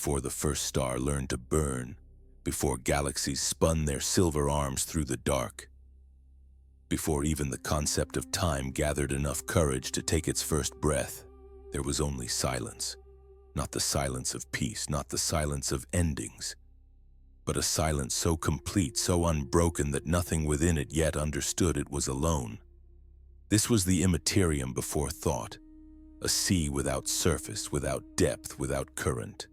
before the first star learned to burn, before galaxies spun their silver arms through the dark, before even the concept of time gathered enough courage to take its first breath, there was only silence. Not the silence of peace, not the silence of endings, but a silence so complete, so unbroken that nothing within it yet understood it was alone. This was the Immaterium before thought, a sea without surface, without depth, without current,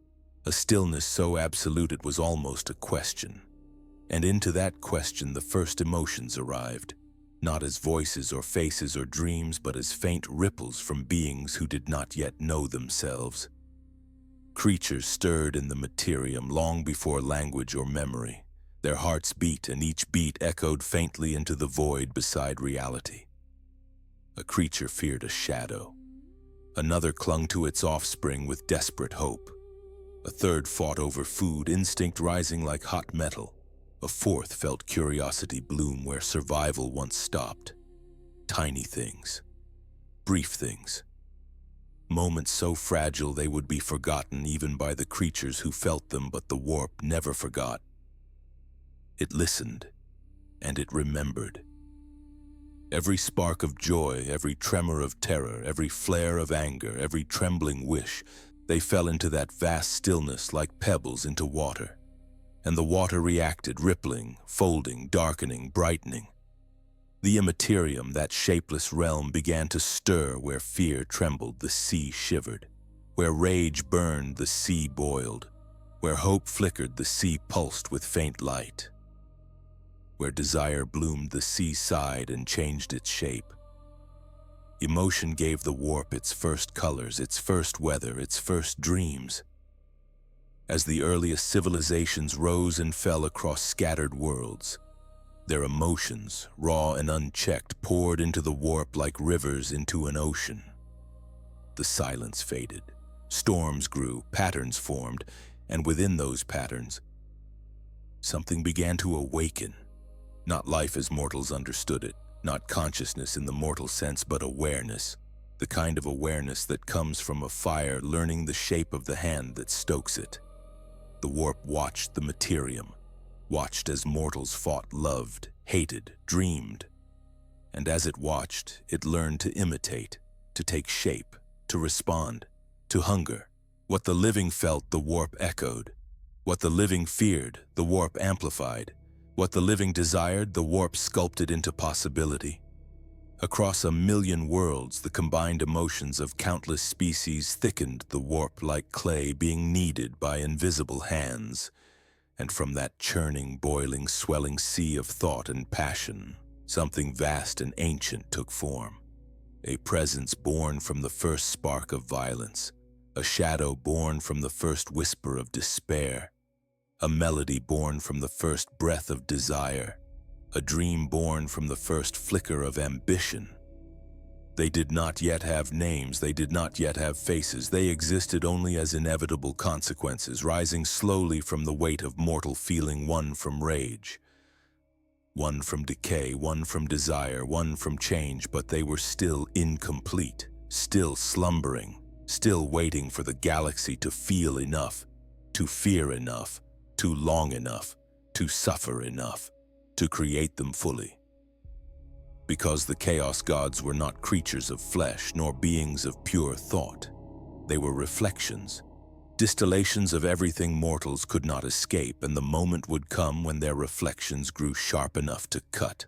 a stillness so absolute it was almost a question. And into that question the first emotions arrived, not as voices or faces or dreams, but as faint ripples from beings who did not yet know themselves. Creatures stirred in the Immaterium long before language or memory. Their hearts beat, and each beat echoed faintly into the void beside reality. A creature feared a shadow. Another clung to its offspring with desperate hope. A third fought over food, instinct rising like hot metal. A fourth felt curiosity bloom where survival once stopped. Tiny things. Brief things. Moments so fragile they would be forgotten even by the creatures who felt them, but the warp never forgot. It listened, and it remembered. Every spark of joy, every tremor of terror, every flare of anger, every trembling wish, they fell into that vast stillness like pebbles into water. And the water reacted, rippling, folding, darkening, brightening. The Immaterium, that shapeless realm, began to stir where fear trembled, the sea shivered. Where rage burned, the sea boiled. Where hope flickered, the sea pulsed with faint light. Where desire bloomed, the sea sighed and changed its shape. Emotion gave the warp its first colors, its first weather, its first dreams. As the earliest civilizations rose and fell across scattered worlds, their emotions, raw and unchecked, poured into the warp like rivers into an ocean. The silence faded, storms grew, patterns formed, and within those patterns, something began to awaken. Not life as mortals understood it, not consciousness in the mortal sense, but awareness. The kind of awareness that comes from a fire learning the shape of the hand that stokes it. The warp watched the Immaterium, watched as mortals fought, loved, hated, dreamed. And as it watched, it learned to imitate, to take shape, to respond, to hunger. What the living felt, the warp echoed. What the living feared, the warp amplified. What the living desired, the warp sculpted into possibility. Across 1,000,000 worlds, the combined emotions of countless species thickened the warp like clay being kneaded by invisible hands. And from that churning, boiling, swelling sea of thought and passion, something vast and ancient took form. A presence born from the first spark of violence, a shadow born from the first whisper of despair, a melody born from the first breath of desire, a dream born from the first flicker of ambition. They did not yet have names, they did not yet have faces, they existed only as inevitable consequences, rising slowly from the weight of mortal feeling, one from rage, one from decay, one from desire, one from change, but they were still incomplete, still slumbering, still waiting for the galaxy to feel enough, to fear enough, to long enough, to suffer enough, to create them fully. Because the Chaos Gods were not creatures of flesh, nor beings of pure thought. They were reflections, distillations of everything mortals could not escape, and the moment would come when their reflections grew sharp enough to cut.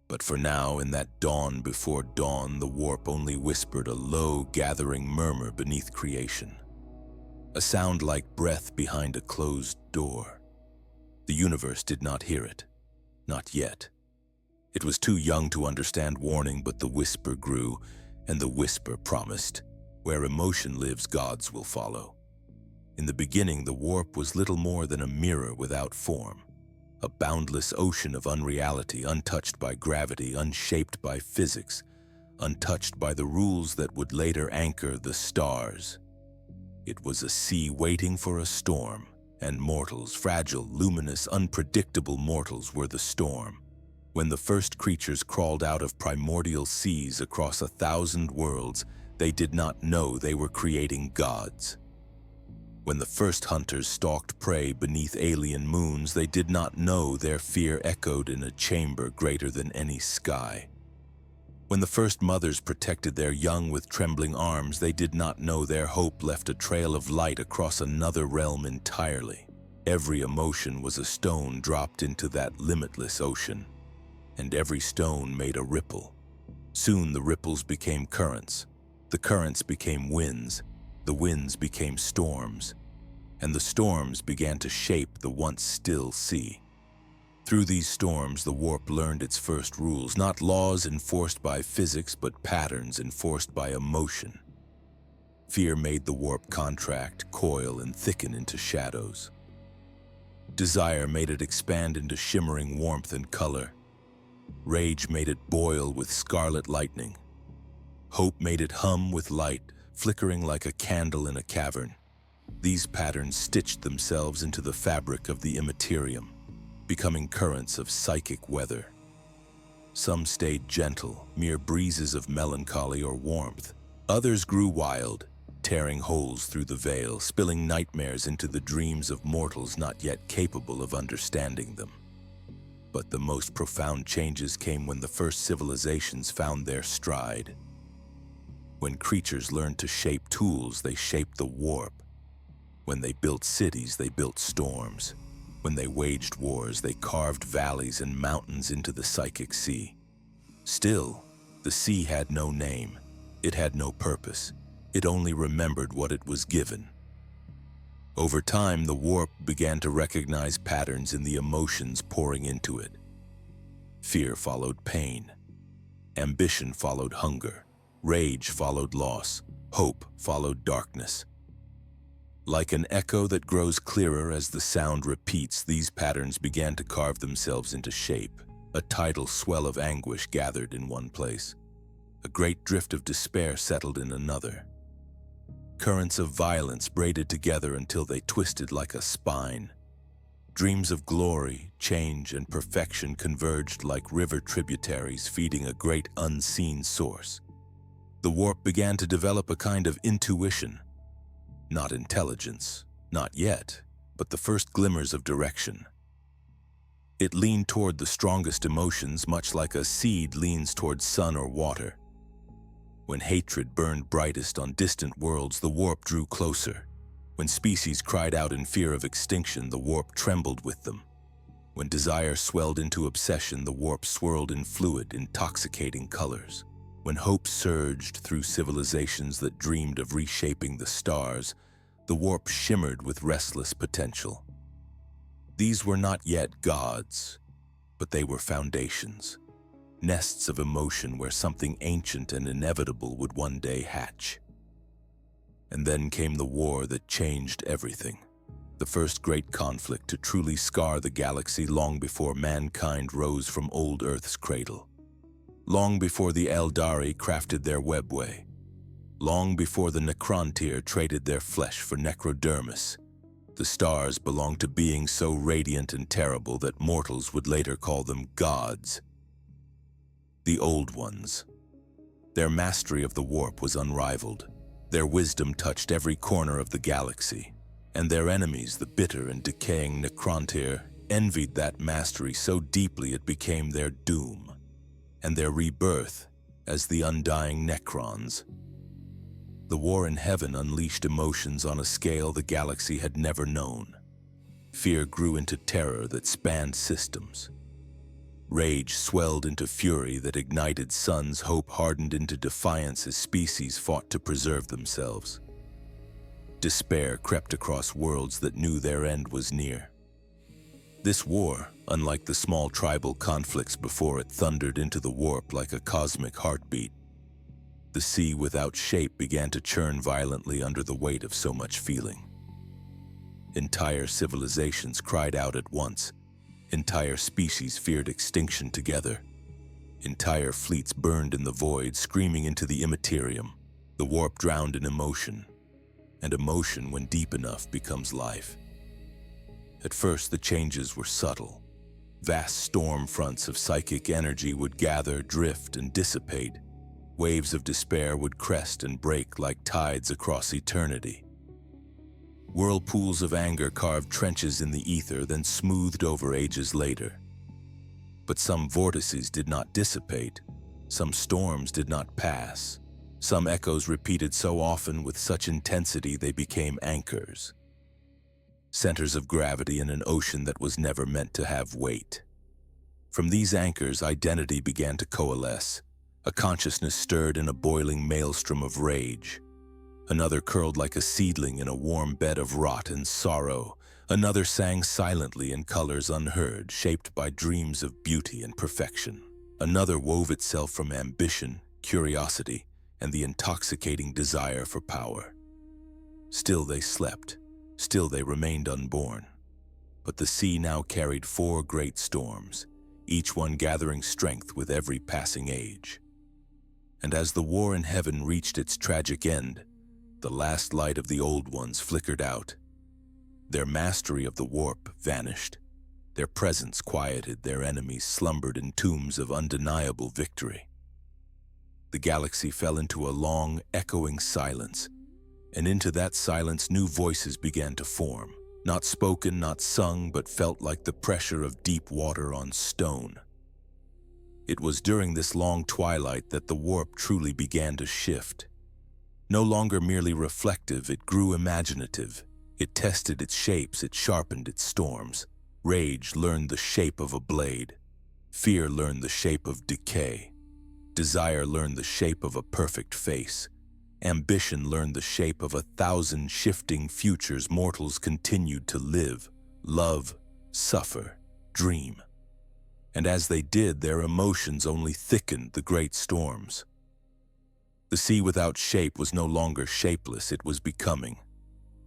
But for now, in that dawn before dawn, the warp only whispered a low, gathering murmur beneath creation. A sound like breath behind a closed door. The universe did not hear it. Not yet. It was too young to understand warning, but the whisper grew, and the whisper promised, where emotion lives, gods will follow. In the beginning, the warp was little more than a mirror without form, a boundless ocean of unreality, untouched by gravity, unshaped by physics, untouched by the rules that would later anchor the stars. It was a sea waiting for a storm, and mortals, fragile, luminous, unpredictable mortals, were the storm. When the first creatures crawled out of primordial seas across 1,000 worlds, they did not know they were creating gods. When the first hunters stalked prey beneath alien moons, they did not know their fear echoed in a chamber greater than any sky. When the first mothers protected their young with trembling arms, they did not know their hope left a trail of light across another realm entirely. Every emotion was a stone dropped into that limitless ocean, and every stone made a ripple. Soon the ripples became currents, the currents became winds, the winds became storms, and the storms began to shape the once still sea. Through these storms, the warp learned its first rules, not laws enforced by physics, but patterns enforced by emotion. Fear made the warp contract, coil, and thicken into shadows. Desire made it expand into shimmering warmth and color. Rage made it boil with scarlet lightning. Hope made it hum with light, flickering like a candle in a cavern. These patterns stitched themselves into the fabric of the Immaterium, becoming currents of psychic weather. Some stayed gentle, mere breezes of melancholy or warmth. Others grew wild, tearing holes through the veil, spilling nightmares into the dreams of mortals not yet capable of understanding them. But the most profound changes came when the first civilizations found their stride. When creatures learned to shape tools, they shaped the warp. When they built cities, they built storms. When they waged wars, they carved valleys and mountains into the psychic sea. Still, the sea had no name. It had no purpose. It only remembered what it was given. Over time, the warp began to recognize patterns in the emotions pouring into it. Fear followed pain. Ambition followed hunger. Rage followed loss. Hope followed darkness. Like an echo that grows clearer as the sound repeats, these patterns began to carve themselves into shape. A tidal swell of anguish gathered in one place. A great drift of despair settled in another. Currents of violence braided together until they twisted like a spine. Dreams of glory, change, and perfection converged like river tributaries feeding a great unseen source. The warp began to develop a kind of intuition. Not intelligence, not yet, but the first glimmers of direction. It leaned toward the strongest emotions, much like a seed leans toward sun or water. When hatred burned brightest on distant worlds, the warp drew closer. When species cried out in fear of extinction, the warp trembled with them. When desire swelled into obsession, the warp swirled in fluid, intoxicating colors. When hope surged through civilizations that dreamed of reshaping the stars, the warp shimmered with restless potential. These were not yet gods, but they were foundations, nests of emotion where something ancient and inevitable would one day hatch. And then came the war that changed everything, the first great conflict to truly scar the galaxy long before mankind rose from old Earth's cradle. Long before the Eldari crafted their webway. Long before the Necrontyr traded their flesh for necrodermis. The stars belonged to beings so radiant and terrible that mortals would later call them gods. The Old Ones. Their mastery of the warp was unrivaled. Their wisdom touched every corner of the galaxy. And their enemies, the bitter and decaying Necrontyr, envied that mastery so deeply it became their doom. And their rebirth as the undying Necrons. The war in heaven unleashed emotions on a scale the galaxy had never known. Fear grew into terror that spanned systems. Rage swelled into fury that ignited suns. Hope hardened into defiance as species fought to preserve themselves. Despair crept across worlds that knew their end was near. This war, unlike the small tribal conflicts before it, thundered into the warp like a cosmic heartbeat. The sea without shape began to churn violently under the weight of so much feeling. Entire civilizations cried out at once. Entire species feared extinction together. Entire fleets burned in the void, screaming into the Immaterium. The warp drowned in emotion, and emotion, when deep enough, becomes life. At first, the changes were subtle. Vast storm fronts of psychic energy would gather, drift, and dissipate. Waves of despair would crest and break like tides across eternity. Whirlpools of anger carved trenches in the ether, then smoothed over ages later. But some vortices did not dissipate. Some storms did not pass. Some echoes repeated so often with such intensity they became anchors. Centers of gravity in an ocean that was never meant to have weight. From these anchors, identity began to coalesce. A consciousness stirred in a boiling maelstrom of rage. Another curled like a seedling in a warm bed of rot and sorrow. Another sang silently in colors unheard, shaped by dreams of beauty and perfection. Another wove itself from ambition, curiosity, and the intoxicating desire for power. Still they slept. Still they remained unborn. But the sea now carried 4 great storms, each one gathering strength with every passing age. And as the war in heaven reached its tragic end, the last light of the old ones flickered out. Their mastery of the warp vanished. Their presence quieted, their enemies slumbered in tombs of undeniable victory. The galaxy fell into a long, echoing silence, and into that silence new voices began to form, not spoken, not sung, but felt like the pressure of deep water on stone. It was during this long twilight that the warp truly began to shift. No longer merely reflective, it grew imaginative. It tested its shapes, it sharpened its storms. Rage learned the shape of a blade. Fear learned the shape of decay. Desire learned the shape of a perfect face. Ambition learned the shape of 1,000 shifting futures mortals continued to live, love, suffer, dream. And as they did, their emotions only thickened the great storms. The sea without shape was no longer shapeless, it was becoming.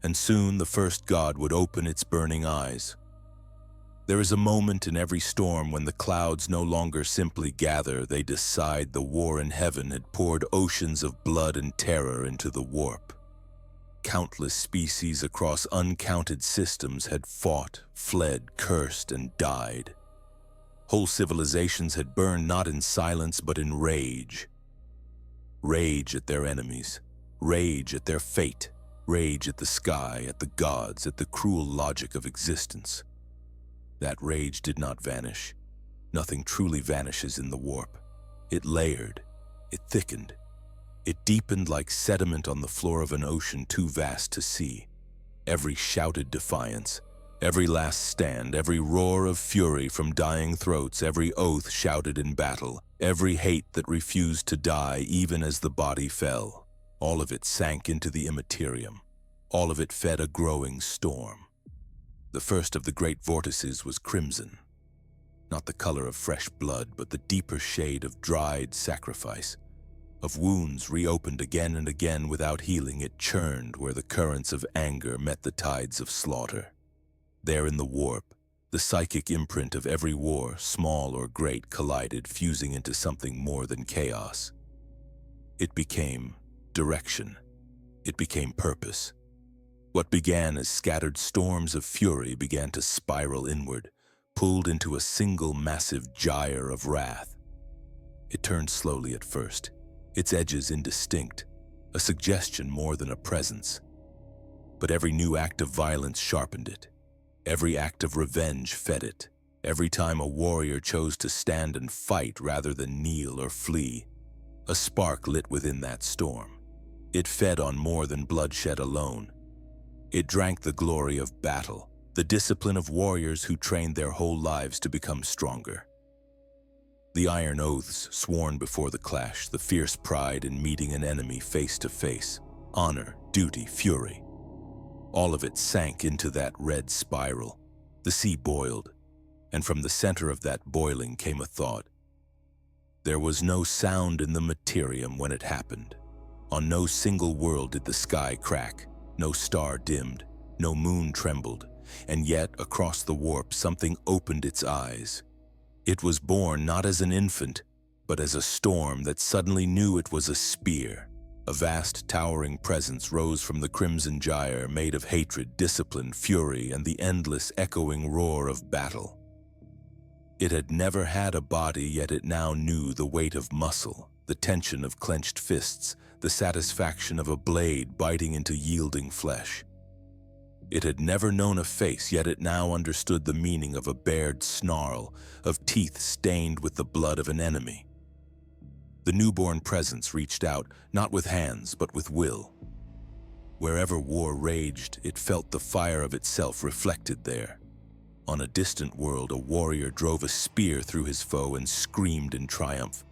And soon the first god would open its burning eyes. There is a moment in every storm when the clouds no longer simply gather, they decide. The war in heaven had poured oceans of blood and terror into the warp. Countless species across uncounted systems had fought, fled, cursed, and died. Whole civilizations had burned not in silence but in rage. Rage at their enemies, rage at their fate, rage at the sky, at the gods, at the cruel logic of existence. That rage did not vanish. Nothing truly vanishes in the warp. It layered, it thickened, it deepened like sediment on the floor of an ocean too vast to see. Every shouted defiance, every last stand, every roar of fury from dying throats, every oath shouted in battle, every hate that refused to die even as the body fell, all of it sank into the Immaterium. All of it fed a growing storm. The first of the great vortices was crimson, not the color of fresh blood, but the deeper shade of dried sacrifice. Of wounds reopened again and again without healing, it churned where the currents of anger met the tides of slaughter. There in the warp, the psychic imprint of every war, small or great, collided, fusing into something more than chaos. It became direction. It became purpose. What began as scattered storms of fury began to spiral inward, pulled into a single massive gyre of wrath. It turned slowly at first, its edges indistinct, a suggestion more than a presence. But every new act of violence sharpened it. Every act of revenge fed it. Every time a warrior chose to stand and fight rather than kneel or flee, a spark lit within that storm. It fed on more than bloodshed alone. It drank the glory of battle, the discipline of warriors who trained their whole lives to become stronger. The iron oaths sworn before the clash, the fierce pride in meeting an enemy face to face, honor, duty, fury. All of it sank into that red spiral. The sea boiled, and from the center of that boiling came a thought. There was no sound in the Immaterium when it happened. On no single world did the sky crack. No star dimmed, no moon trembled, and yet across the warp something opened its eyes. It was born not as an infant, but as a storm that suddenly knew it was a spear. A vast towering presence rose from the crimson gyre, made of hatred, discipline, fury, and the endless echoing roar of battle. It had never had a body, yet it now knew the weight of muscle, the tension of clenched fists, the satisfaction of a blade biting into yielding flesh. It had never known a face, yet it now understood the meaning of a bared snarl, of teeth stained with the blood of an enemy. The newborn presence reached out, not with hands, but with will. Wherever war raged, it felt the fire of itself reflected there. On a distant world, a warrior drove a spear through his foe and screamed in triumph.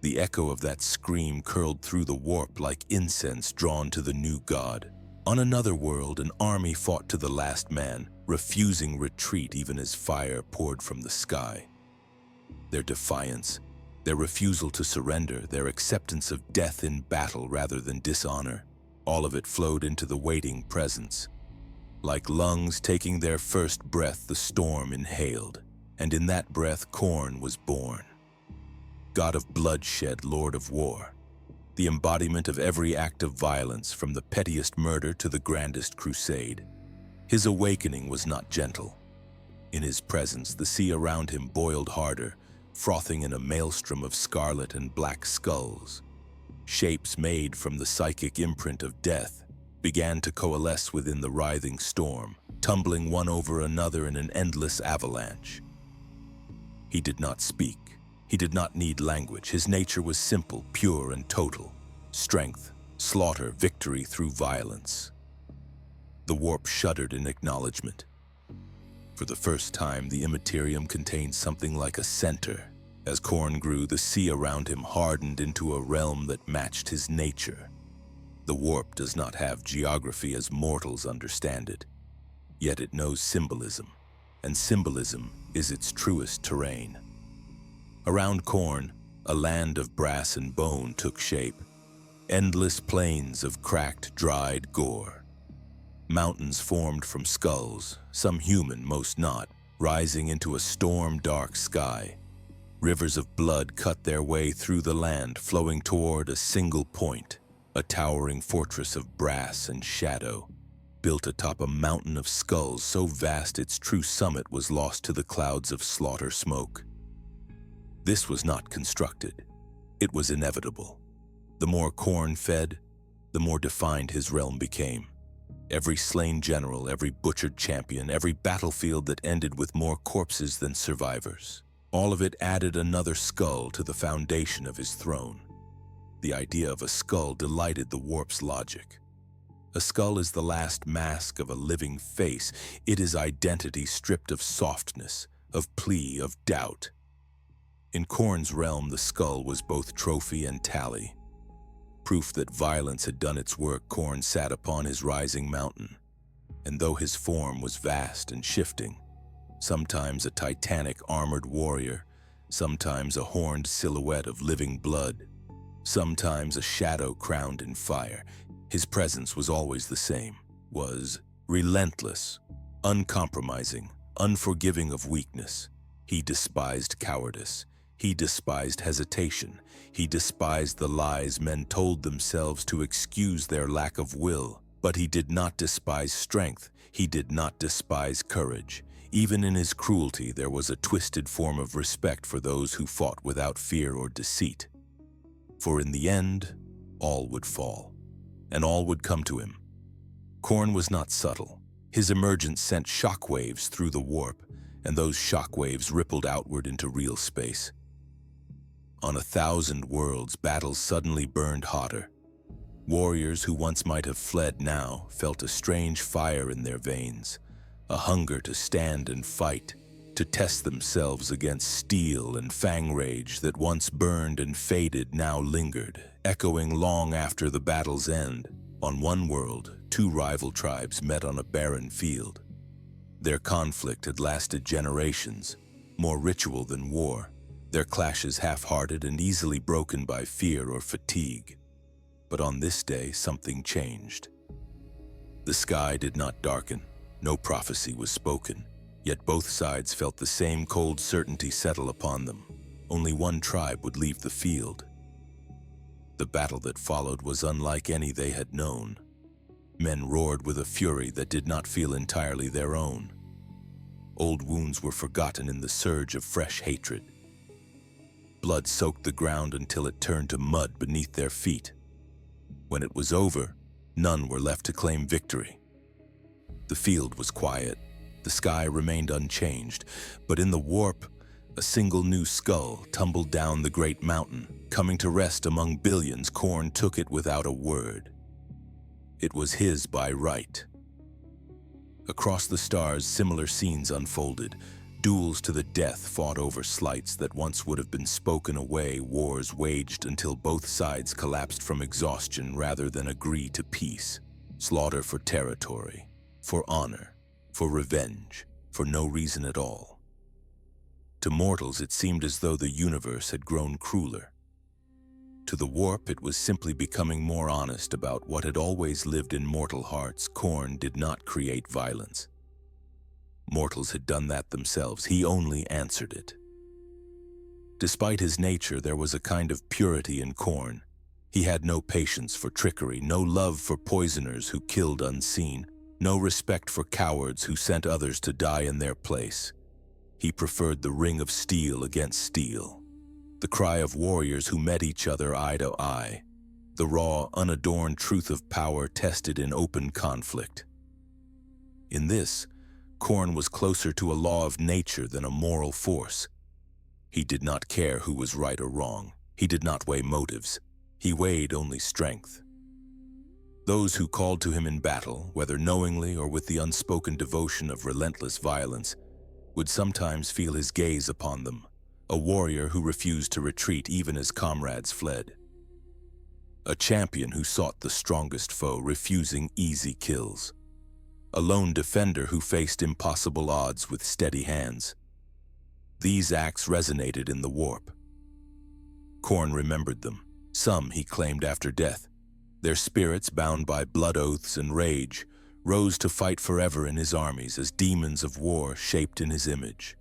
The echo of that scream curled through the warp like incense drawn to the new god. On another world, an army fought to the last man, refusing retreat even as fire poured from the sky. Their defiance, their refusal to surrender, their acceptance of death in battle rather than dishonor, all of it flowed into the waiting presence. Like lungs taking their first breath, the storm inhaled, and in that breath Khorne was born. God of bloodshed, Lord of war, the embodiment of every act of violence, from the pettiest murder to the grandest crusade. His awakening was not gentle. In his presence, the sea around him boiled harder, frothing in a maelstrom of scarlet and black skulls. Shapes made from the psychic imprint of death began to coalesce within the writhing storm, tumbling one over another in an endless avalanche. He did not speak. He did not need language. His nature was simple, pure, and total. Strength, slaughter, victory through violence. The warp shuddered in acknowledgement. For the first time, the Immaterium contained something like a center. As Khorne grew, the sea around him hardened into a realm that matched his nature. The warp does not have geography as mortals understand it, yet it knows symbolism, and symbolism is its truest terrain. Around Khorne, a land of brass and bone took shape, endless plains of cracked, dried gore. Mountains formed from skulls, some human, most not, rising into a storm-dark sky. Rivers of blood cut their way through the land, flowing toward a single point, a towering fortress of brass and shadow, built atop a mountain of skulls so vast its true summit was lost to the clouds of slaughter smoke. This was not constructed. It was inevitable. The more Khorne fed, the more defined his realm became. Every slain general, every butchered champion, every battlefield that ended with more corpses than survivors. All of it added another skull to the foundation of his throne. The idea of a skull delighted the warp's logic. A skull is the last mask of a living face. It is identity stripped of softness, of plea, of doubt. In Khorne's realm, the skull was both trophy and tally. Proof that violence had done its work, Khorne sat upon his rising mountain. And though his form was vast and shifting, sometimes a titanic armored warrior, sometimes a horned silhouette of living blood, sometimes a shadow crowned in fire, his presence was always the same, was relentless, uncompromising, unforgiving of weakness. He despised cowardice. He despised hesitation. He despised the lies men told themselves to excuse their lack of will. But he did not despise strength. He did not despise courage. Even in his cruelty, there was a twisted form of respect for those who fought without fear or deceit. For in the end, all would fall, and all would come to him. Khorne was not subtle. His emergence sent shockwaves through the warp, and those shockwaves rippled outward into real space. On 1,000 worlds, battles suddenly burned hotter. Warriors who once might have fled now felt a strange fire in their veins, a hunger to stand and fight, to test themselves against steel and fang rage that once burned and faded now lingered, echoing long after the battle's end. On one world, 2 rival tribes met on a barren field. Their conflict had lasted generations, more ritual than war, their clashes half-hearted and easily broken by fear or fatigue. But on this day, something changed. The sky did not darken, no prophecy was spoken, yet both sides felt the same cold certainty settle upon them. Only one tribe would leave the field. The battle that followed was unlike any they had known. Men roared with a fury that did not feel entirely their own. Old wounds were forgotten in the surge of fresh hatred. Blood soaked the ground until it turned to mud beneath their feet. When it was over, none were left to claim victory. The field was quiet. The sky remained unchanged, but in the warp, a single new skull tumbled down the great mountain. Coming to rest among billions, Khorne took it without a word. It was his by right. Across the stars, similar scenes unfolded. Duels to the death fought over slights that once would have been spoken away. Wars waged until both sides collapsed from exhaustion rather than agree to peace. Slaughter for territory, for honor, for revenge, for no reason at all. To mortals, it seemed as though the universe had grown crueler. To the warp, it was simply becoming more honest about what had always lived in mortal hearts. Khorne did not create violence. Mortals had done that themselves. He only answered it. Despite his nature, there was a kind of purity in Khorne. He had no patience for trickery, no love for poisoners who killed unseen, no respect for cowards who sent others to die in their place. He preferred the ring of steel against steel, the cry of warriors who met each other eye to eye, the raw, unadorned truth of power tested in open conflict. In this, Khorne was closer to a law of nature than a moral force. He did not care who was right or wrong. He did not weigh motives. He weighed only strength. Those who called to him in battle, whether knowingly or with the unspoken devotion of relentless violence, would sometimes feel his gaze upon them, a warrior who refused to retreat even as comrades fled. A champion who sought the strongest foe, refusing easy kills. A lone defender who faced impossible odds with steady hands. These acts resonated in the warp. Khorne remembered them. Some he claimed after death. Their spirits, bound by blood oaths and rage, rose to fight forever in his armies as demons of war shaped in his image.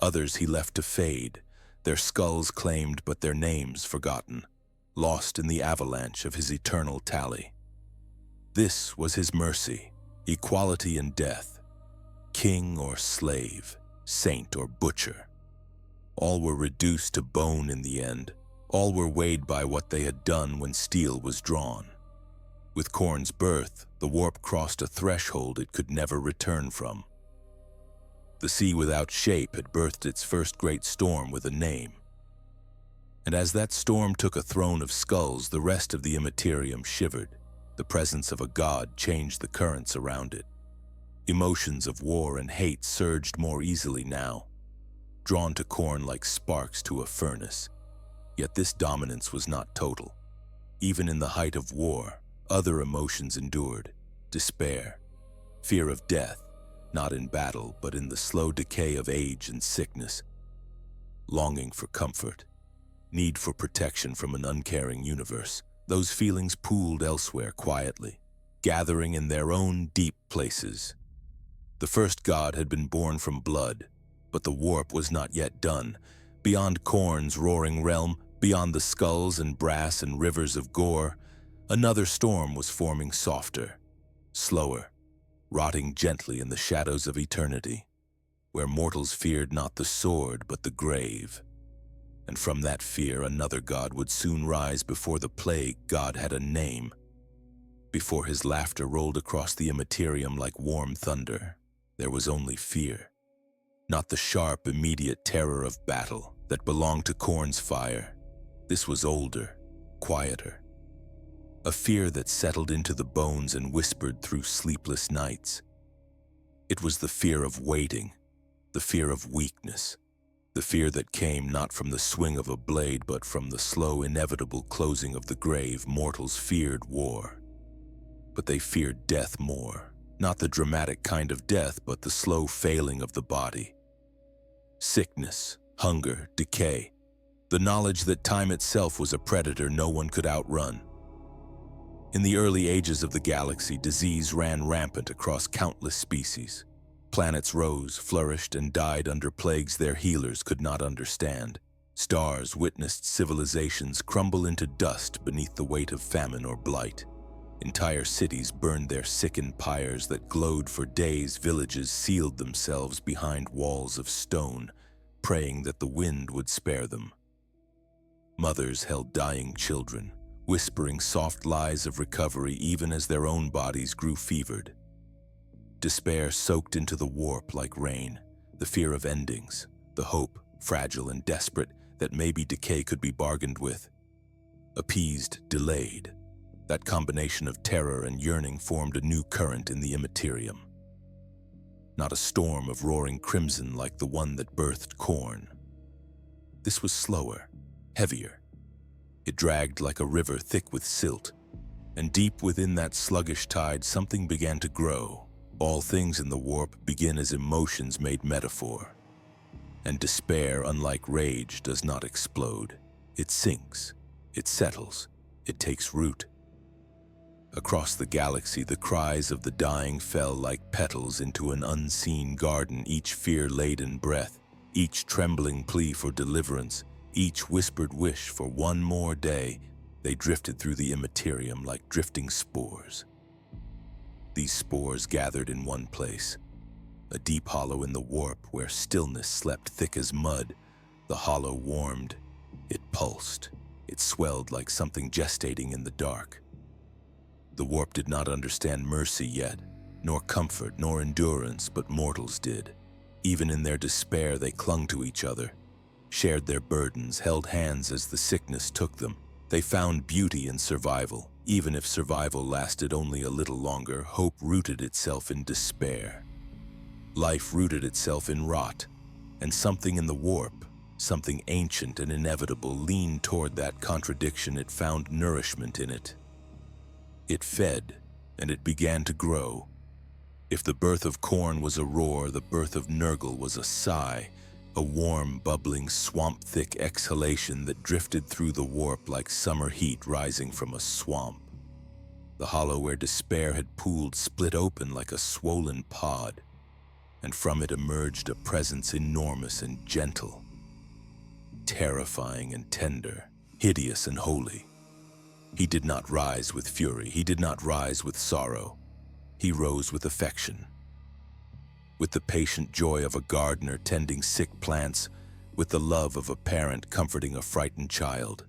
Others he left to fade, their skulls claimed but their names forgotten, lost in the avalanche of his eternal tally. This was his mercy, equality in death, king or slave, saint or butcher. All were reduced to bone in the end. All were weighed by what they had done when steel was drawn. With Khorne's birth, the warp crossed a threshold it could never return from. The sea without shape had birthed its first great storm with a name. And as that storm took a throne of skulls, the rest of the Immaterium shivered. The presence of a god changed the currents around it. Emotions of war and hate surged more easily now, drawn to Khorne like sparks to a furnace. Yet this dominance was not total. Even in the height of war, other emotions endured: despair, fear of death, not in battle, but in the slow decay of age and sickness, longing for comfort, need for protection from an uncaring universe. Those feelings pooled elsewhere quietly, gathering in their own deep places. The first god had been born from blood, but the warp was not yet done. Beyond Khorne's roaring realm, beyond the skulls and brass and rivers of gore, another storm was forming, softer, slower, rotting gently in the shadows of eternity, where mortals feared not the sword but the grave. And from that fear another god would soon rise. Before the plague, God had a name. Before his laughter rolled across the Immaterium like warm thunder, there was only fear. Not the sharp, immediate terror of battle that belonged to Khorne's fire. This was older, quieter. A fear that settled into the bones and whispered through sleepless nights. It was the fear of waiting, the fear of weakness, the fear that came not from the swing of a blade but from the slow, inevitable closing of the grave. Mortals feared war, but they feared death more. Not the dramatic kind of death, but the slow failing of the body. Sickness, hunger, decay. The knowledge that time itself was a predator no one could outrun. In the early ages of the galaxy, disease ran rampant across countless species. Planets rose, flourished, and died under plagues their healers could not understand. Stars witnessed civilizations crumble into dust beneath the weight of famine or blight. Entire cities burned their sickened pyres that glowed for days. Villages sealed themselves behind walls of stone, praying that the wind would spare them. Mothers held dying children, whispering soft lies of recovery even as their own bodies grew fevered. Despair soaked into the warp like rain, the fear of endings, the hope, fragile and desperate, that maybe decay could be bargained with. Appeased, delayed. That combination of terror and yearning formed a new current in the Immaterium. Not a storm of roaring crimson like the one that birthed Khorne. This was slower, heavier. It dragged like a river thick with silt, and deep within that sluggish tide something began to grow. All things in the warp begin as emotions made metaphor. And despair, unlike rage, does not explode. It sinks, it settles, it takes root. Across the galaxy, the cries of the dying fell like petals into an unseen garden, each fear-laden breath, each trembling plea for deliverance, each whispered wish for one more day. They drifted through the Immaterium like drifting spores. These spores gathered in one place, a deep hollow in the warp where stillness slept thick as mud. The hollow warmed, it pulsed, it swelled like something gestating in the dark. The warp did not understand mercy yet, nor comfort, nor endurance, but mortals did. Even in their despair, they clung to each other, shared their burdens, held hands as the sickness took them. They found beauty in survival. Even if survival lasted only a little longer, hope rooted itself in despair. Life rooted itself in rot, and something in the warp, something ancient and inevitable, leaned toward that contradiction. It found nourishment in it. It fed, and it began to grow. If the birth of Khorne was a roar, the birth of Nurgle was a sigh, a warm, bubbling, swamp-thick exhalation that drifted through the warp like summer heat rising from a swamp. The hollow where despair had pooled split open like a swollen pod, and from it emerged a presence enormous and gentle, terrifying and tender, hideous and holy. He did not rise with fury, he did not rise with sorrow. He rose with affection, with the patient joy of a gardener tending sick plants, with the love of a parent comforting a frightened child.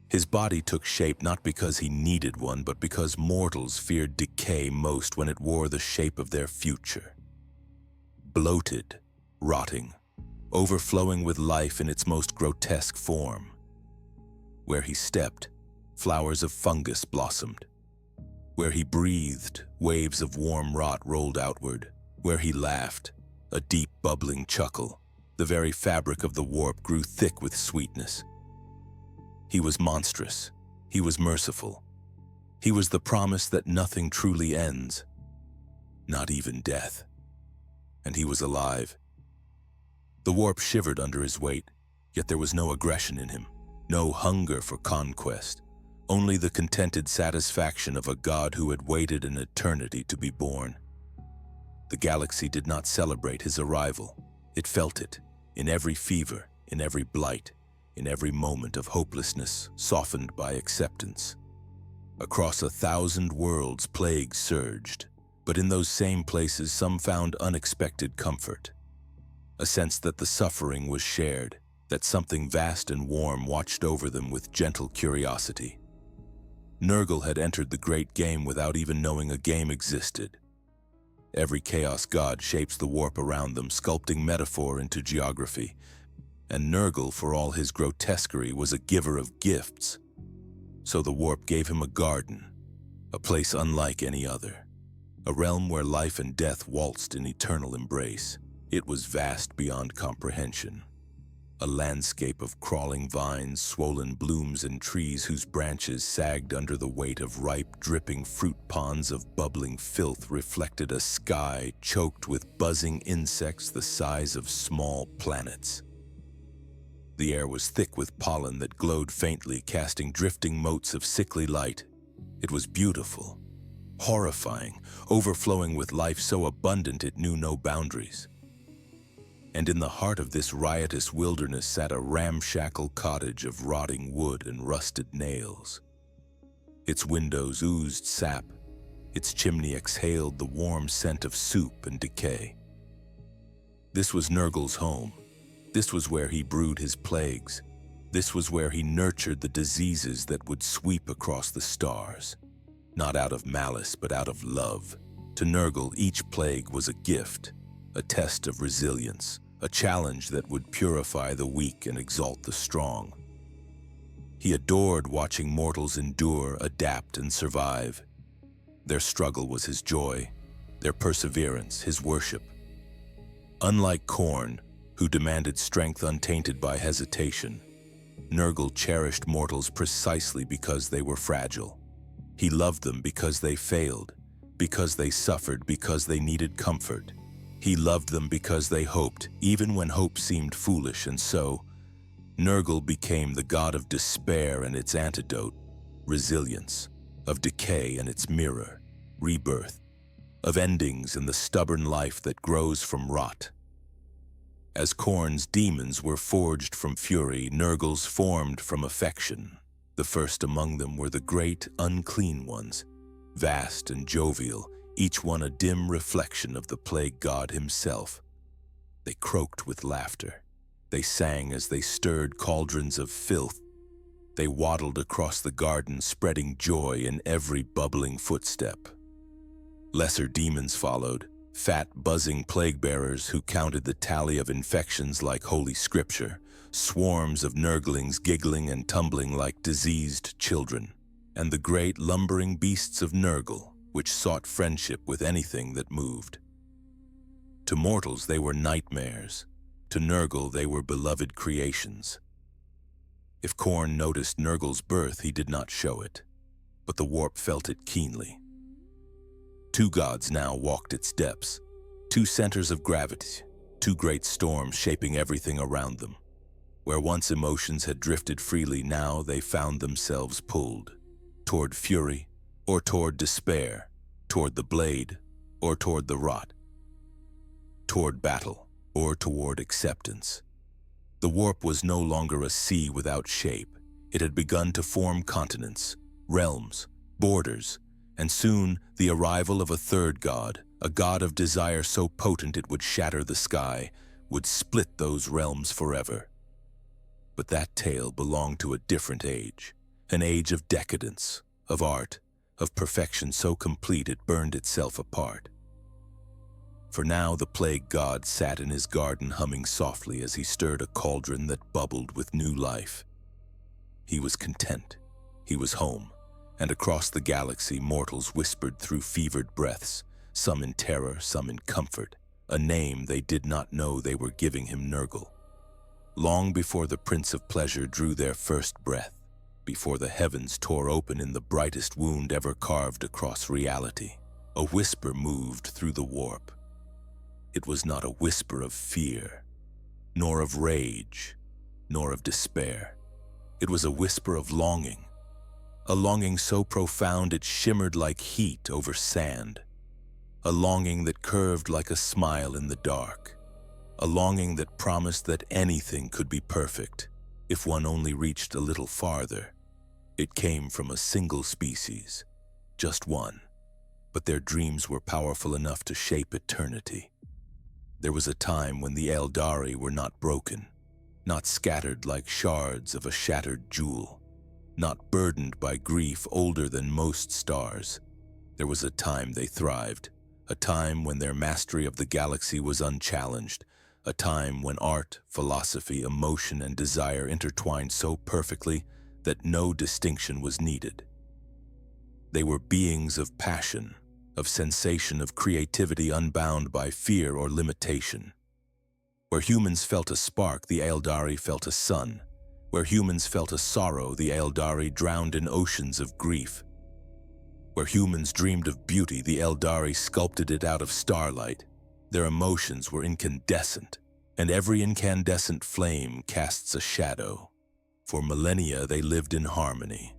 His body took shape not because he needed one, but because mortals feared decay most when it wore the shape of their future. Bloated, rotting, overflowing with life in its most grotesque form. Where he stepped, flowers of fungus blossomed. Where he breathed, waves of warm rot rolled outward. Where he laughed, a deep bubbling chuckle. The very fabric of the warp grew thick with sweetness. He was monstrous. He was merciful. He was the promise that nothing truly ends, not even death. And he was alive. The warp shivered under his weight, yet there was no aggression in him, no hunger for conquest, only the contented satisfaction of a god who had waited an eternity to be born. The galaxy did not celebrate his arrival. It felt it, in every fever, in every blight, in every moment of hopelessness softened by acceptance. Across 1,000 worlds, plagues surged, but in those same places some found unexpected comfort. A sense that the suffering was shared, that something vast and warm watched over them with gentle curiosity. Nurgle had entered the great game without even knowing a game existed. Every chaos god shapes the warp around them, sculpting metaphor into geography. And Nurgle, for all his grotesquerie, was a giver of gifts. So the warp gave him a garden, a place unlike any other, a realm where life and death waltzed in eternal embrace. It was vast beyond comprehension. A landscape of crawling vines, swollen blooms, and trees whose branches sagged under the weight of ripe, dripping fruit. Ponds of bubbling filth reflected a sky choked with buzzing insects the size of small planets. The air was thick with pollen that glowed faintly, casting drifting motes of sickly light. It was beautiful, horrifying, overflowing with life so abundant it knew no boundaries. And in the heart of this riotous wilderness sat a ramshackle cottage of rotting wood and rusted nails. Its windows oozed sap, its chimney exhaled the warm scent of soup and decay. This was Nurgle's home. This was where he brewed his plagues. This was where he nurtured the diseases that would sweep across the stars, not out of malice but out of love. To Nurgle, each plague was a gift, a test of resilience, a challenge that would purify the weak and exalt the strong. He adored watching mortals endure, adapt, and survive. Their struggle was his joy, their perseverance his worship. Unlike Khorne, who demanded strength untainted by hesitation, Nurgle cherished mortals precisely because they were fragile. He loved them because they failed, because they suffered, because they needed comfort. He loved them because they hoped, even when hope seemed foolish, and so, Nurgle became the god of despair and its antidote, resilience, of decay and its mirror, rebirth, of endings and the stubborn life that grows from rot. As Khorne's demons were forged from fury, Nurgle's formed from affection. The first among them were the great, unclean ones, vast and jovial, each one a dim reflection of the plague god himself. They croaked with laughter. They sang as they stirred cauldrons of filth. They waddled across the garden, spreading joy in every bubbling footstep. Lesser demons followed, fat, buzzing plague-bearers who counted the tally of infections like holy scripture, swarms of Nurglings giggling and tumbling like diseased children, and the great lumbering beasts of Nurgle, which sought friendship with anything that moved. To mortals they were nightmares. To Nurgle they were beloved creations. If Khorne noticed Nurgle's birth, he did not show it, but the warp felt it keenly. Two gods now walked its depths, two centers of gravity, two great storms shaping everything around them. Where once emotions had drifted freely, now they found themselves pulled toward fury or toward despair, toward the blade or toward the rot, toward battle or toward acceptance. The warp was no longer a sea without shape. It had begun to form continents, realms, borders, and soon the arrival of a third god, a god of desire so potent it would shatter the sky, would split those realms forever. But that tale belonged to a different age, an age of decadence, of art, of perfection so complete it burned itself apart. For now the plague god sat in his garden humming softly as he stirred a cauldron that bubbled with new life. He was content, he was home, and across the galaxy mortals whispered through fevered breaths, some in terror, some in comfort, a name they did not know they were giving him: Nurgle. Long before the Prince of Pleasure drew their first breath, before the heavens tore open in the brightest wound ever carved across reality, a whisper moved through the warp. It was not a whisper of fear, nor of rage, nor of despair. It was a whisper of longing, a longing so profound it shimmered like heat over sand, a longing that curved like a smile in the dark, a longing that promised that anything could be perfect if one only reached a little farther. It came from a single species, just one, but their dreams were powerful enough to shape eternity. There was a time when the Eldari were not broken, not scattered like shards of a shattered jewel, not burdened by grief older than most stars. There was a time they thrived, a time when their mastery of the galaxy was unchallenged, a time when art, philosophy, emotion, and desire intertwined so perfectly that no distinction was needed. They were beings of passion, of sensation, of creativity unbound by fear or limitation. Where humans felt a spark, the Eldari felt a sun. Where humans felt a sorrow, the Eldari drowned in oceans of grief. Where humans dreamed of beauty, the Eldari sculpted it out of starlight. Their emotions were incandescent, and every incandescent flame casts a shadow. For millennia they lived in harmony.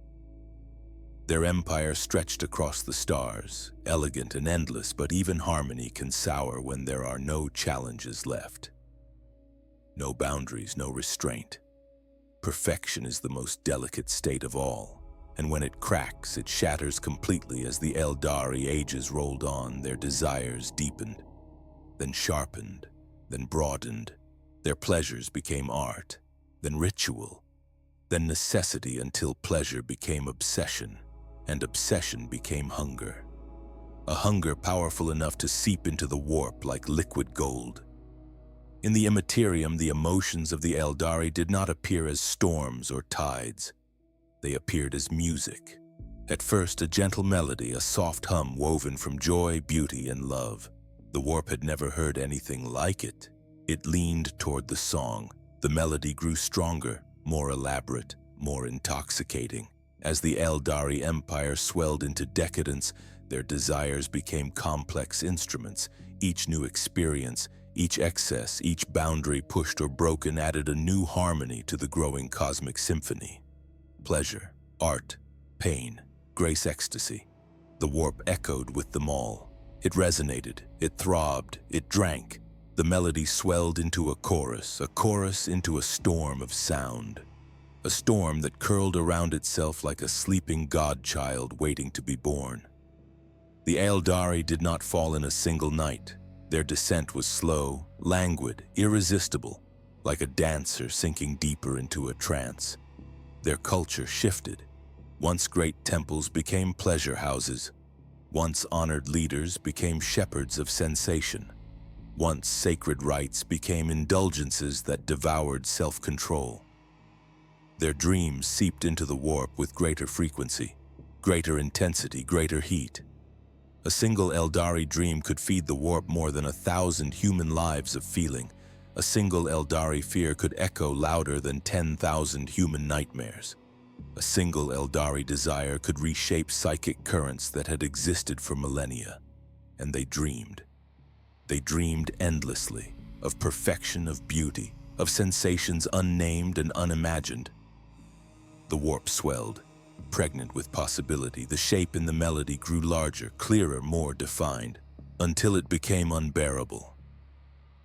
Their empire stretched across the stars, elegant and endless, but even harmony can sour when there are no challenges left. No boundaries, no restraint. Perfection is the most delicate state of all, and when it cracks, it shatters completely. As the Eldari ages rolled on, their desires deepened, then sharpened, then broadened. Their pleasures became art, then ritual, then necessity, until pleasure became obsession, and obsession became hunger. a hunger powerful enough to seep into the warp like liquid gold. In the Immaterium, the emotions of the Eldari did not appear as storms or tides. They appeared as music. At first, a gentle melody, a soft hum woven from joy, beauty, and love. The warp had never heard anything like it. It leaned toward the song. The melody grew stronger, more elaborate, more intoxicating. As the Eldari Empire swelled into decadence, their desires became complex instruments. Each new experience, each excess, each boundary pushed or broken added a new harmony to the growing cosmic symphony. Pleasure, art, pain, grace, ecstasy. The warp echoed with them all. It resonated, it throbbed, it drank. The melody swelled into a chorus into a storm of sound. A storm that curled around itself like a sleeping godchild waiting to be born. The Eldari did not fall in a single night. Their descent was slow, languid, irresistible, like a dancer sinking deeper into a trance. Their culture shifted. Once great temples became pleasure houses. Once honored leaders became shepherds of sensation. Once sacred rites became indulgences that devoured self-control. Their dreams seeped into the warp with greater frequency, greater intensity, greater heat. A single Eldari dream could feed the warp more than 1,000 human lives of feeling. A single Eldari fear could echo louder than 10,000 human nightmares. A single Eldari desire could reshape psychic currents that had existed for millennia. And they dreamed. They dreamed endlessly, of perfection, of beauty, of sensations unnamed and unimagined. The warp swelled, pregnant with possibility. The shape in the melody grew larger, clearer, more defined, until it became unbearable.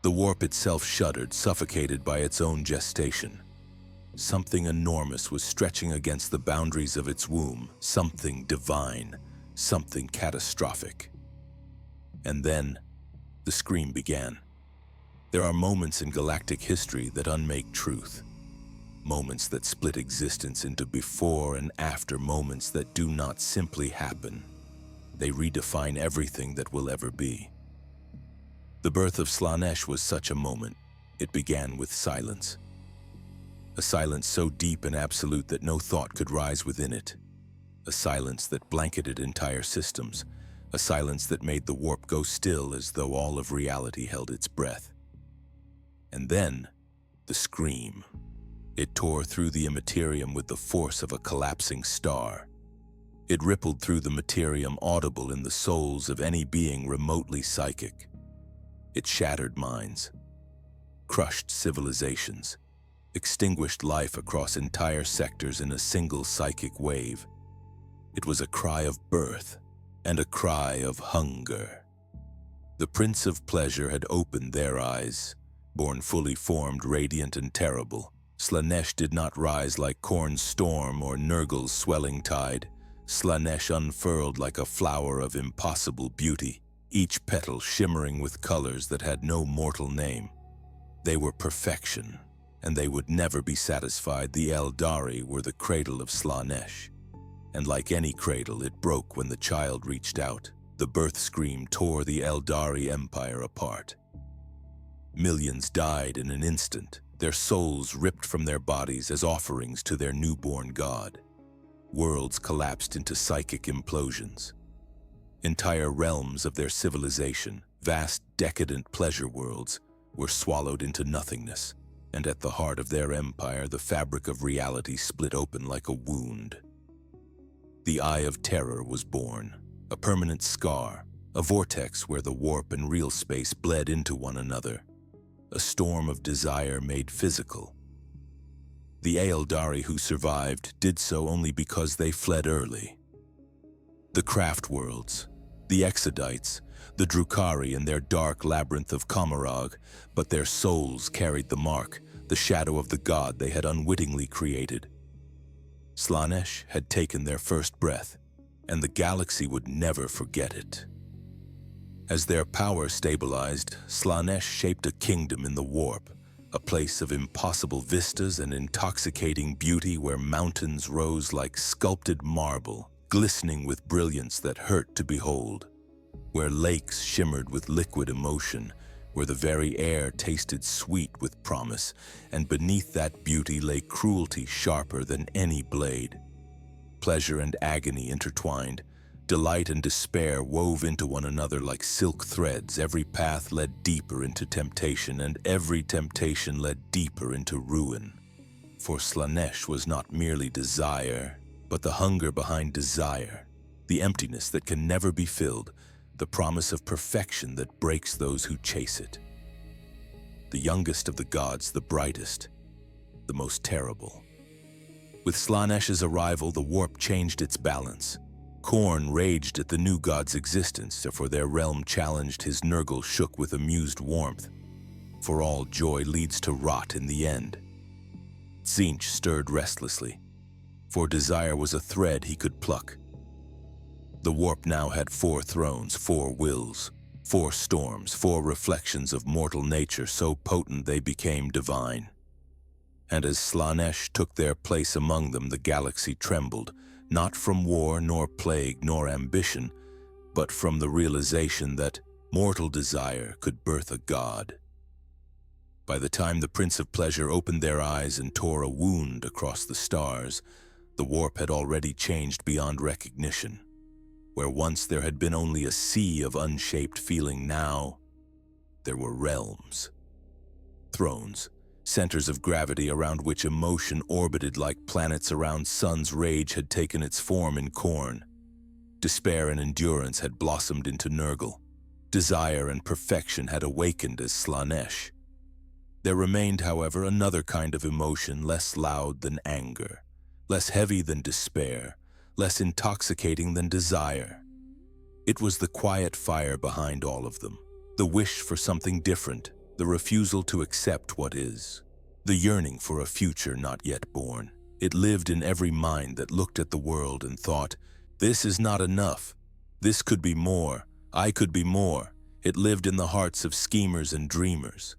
The warp itself shuddered, suffocated by its own gestation. Something enormous was stretching against the boundaries of its womb, something divine, something catastrophic. And then, the scream began. There are moments in galactic history that unmake truth. Moments that split existence into before and after, moments that do not simply happen. They redefine everything that will ever be. The birth of Slaanesh was such a moment. It began with silence. A silence so deep and absolute that no thought could rise within it. A silence that blanketed entire systems. A silence that made the warp go still as though all of reality held its breath. And then, the scream. It tore through the Immaterium with the force of a collapsing star. It rippled through the Materium, audible in the souls of any being remotely psychic. It shattered minds, crushed civilizations, extinguished life across entire sectors in a single psychic wave. It was a cry of birth and a cry of hunger. The Prince of Pleasure had opened their eyes, born fully formed, radiant and terrible. Slaanesh did not rise like Khorne's storm or Nurgle's swelling tide. Slaanesh unfurled like a flower of impossible beauty, each petal shimmering with colors that had no mortal name. They were perfection, and they would never be satisfied. The Eldari were the cradle of Slaanesh. And like any cradle, it broke when the child reached out. The birth scream tore the Eldari Empire apart. Millions died in an instant, their souls ripped from their bodies as offerings to their newborn god. Worlds collapsed into psychic implosions. Entire realms of their civilization, vast decadent pleasure worlds, were swallowed into nothingness, and at the heart of their empire, the fabric of reality split open like a wound. The Eye of Terror was born, a permanent scar, a vortex where the warp and real space bled into one another. A storm of desire made physical. The Eldari who survived did so only because they fled early. The craft worlds, the Exodites, the Drukhari in their dark labyrinth of Kamarag, but their souls carried the mark, the shadow of the god they had unwittingly created. Slaanesh had taken their first breath, and the galaxy would never forget it. As their power stabilized, Slaanesh shaped a kingdom in the warp, a place of impossible vistas and intoxicating beauty where mountains rose like sculpted marble, glistening with brilliance that hurt to behold. where lakes shimmered with liquid emotion, where the very air tasted sweet with promise, and beneath that beauty lay cruelty sharper than any blade. Pleasure and agony intertwined, delight and despair wove into one another like silk threads. Every path led deeper into temptation, and every temptation led deeper into ruin. For Slaanesh was not merely desire, but the hunger behind desire, the emptiness that can never be filled, the promise of perfection that breaks those who chase it. The youngest of the gods, the brightest, the most terrible. With Slaanesh's arrival, the warp changed its balance. Khorne raged at the new god's existence, for their realm challenged. His Nurgle shook with amused warmth. For all joy leads to rot in the end. Tzeentch stirred restlessly, for desire was a thread he could pluck. The warp now had 4 thrones, 4 wills, 4 storms, 4 reflections of mortal nature so potent they became divine. And as Slaanesh took their place among them, the galaxy trembled, not from war nor plague nor ambition, but from the realization that mortal desire could birth a god. By the time the Prince of Pleasure opened their eyes and tore a wound across the stars, the warp had already changed beyond recognition. Where once there had been only a sea of unshaped feeling, now there were realms. Thrones, centers of gravity around which emotion orbited like planets around suns. Rage had taken its form in Khorne. Despair and endurance had blossomed into Nurgle. Desire and perfection had awakened as Slaanesh. There remained, however, another kind of emotion, less loud than anger, less heavy than despair, less intoxicating than desire. It was the quiet fire behind all of them, the wish for something different, the refusal to accept what is, the yearning for a future not yet born. It lived in every mind that looked at the world and thought, "This is not enough. This could be more. I could be more." It lived in the hearts of schemers and dreamers,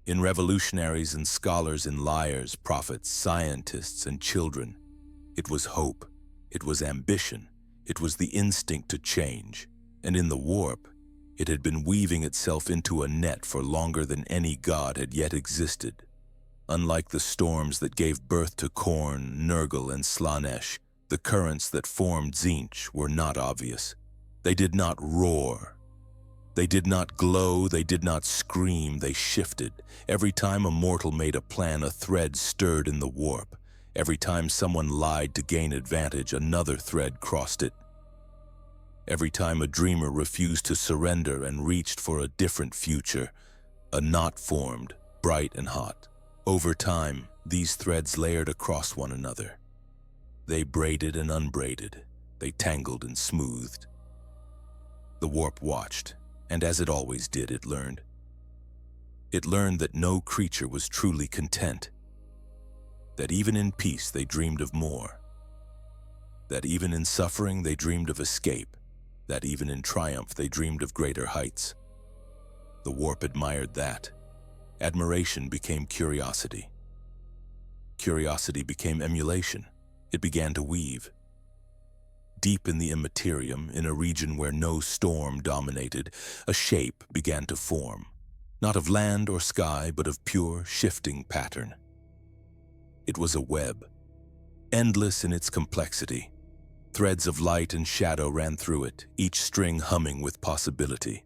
in revolutionaries and scholars, in liars, prophets, scientists, and children. It was hope. It was ambition. It was the instinct to change. And in the warp, it had been weaving itself into a net for longer than any god had yet existed. Unlike the storms that gave birth to Khorne, Nurgle, and Slaanesh, the currents that formed Tzeentch were not obvious. They did not roar. They did not glow. They did not scream. They shifted. Every time a mortal made a plan, a thread stirred in the warp. Every time someone lied to gain advantage, another thread crossed it. Every time a dreamer refused to surrender and reached for a different future, a knot formed, bright and hot. Over time, these threads layered across one another. They braided and unbraided. They tangled and smoothed. The warp watched, and as it always did, it learned. It learned that no creature was truly content. That even in peace they dreamed of more. That even in suffering they dreamed of escape. That even in triumph they dreamed of greater heights. The warp admired that. Admiration became curiosity. Curiosity became emulation. It began to weave. Deep in the Immaterium, in a region where no storm dominated, a shape began to form. Not of land or sky, but of pure, shifting pattern. It was a web, endless in its complexity. Threads of light and shadow ran through it, each string humming with possibility.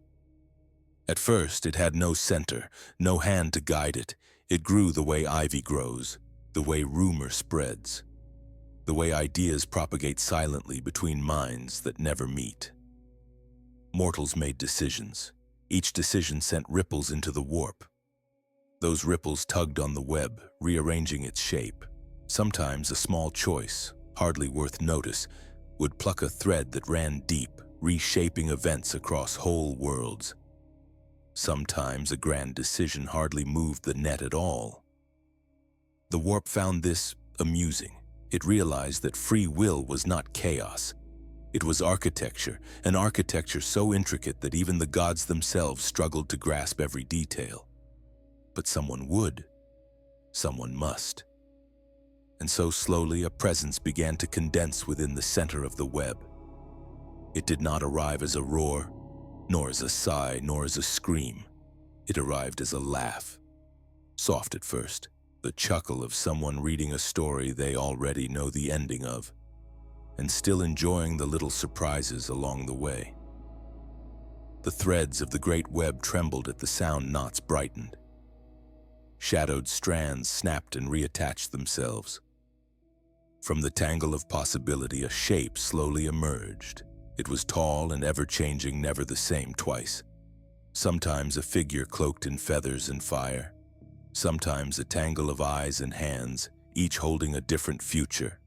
At first, it had no center, no hand to guide it. It grew the way ivy grows, the way rumor spreads, the way ideas propagate silently between minds that never meet. Mortals made decisions. Each decision sent ripples into the warp. Those ripples tugged on the web, rearranging its shape. Sometimes a small choice, hardly worth notice, would pluck a thread that ran deep, reshaping events across whole worlds. Sometimes a grand decision hardly moved the net at all. The warp found this amusing. It realized that free will was not chaos. It was architecture, an architecture so intricate that even the gods themselves struggled to grasp every detail. But someone would. Someone must. And so slowly a presence began to condense within the center of the web. It did not arrive as a roar, nor as a sigh, nor as a scream. It arrived as a laugh. Soft at first, the chuckle of someone reading a story they already know the ending of, and still enjoying the little surprises along the way. The threads of the great web trembled at the sound knots brightened. Shadowed strands snapped and reattached themselves. From the tangle of possibility, a shape slowly emerged. It was tall and ever-changing, never the same twice. Sometimes a figure cloaked in feathers and fire. Sometimes a tangle of eyes and hands, each holding a different future.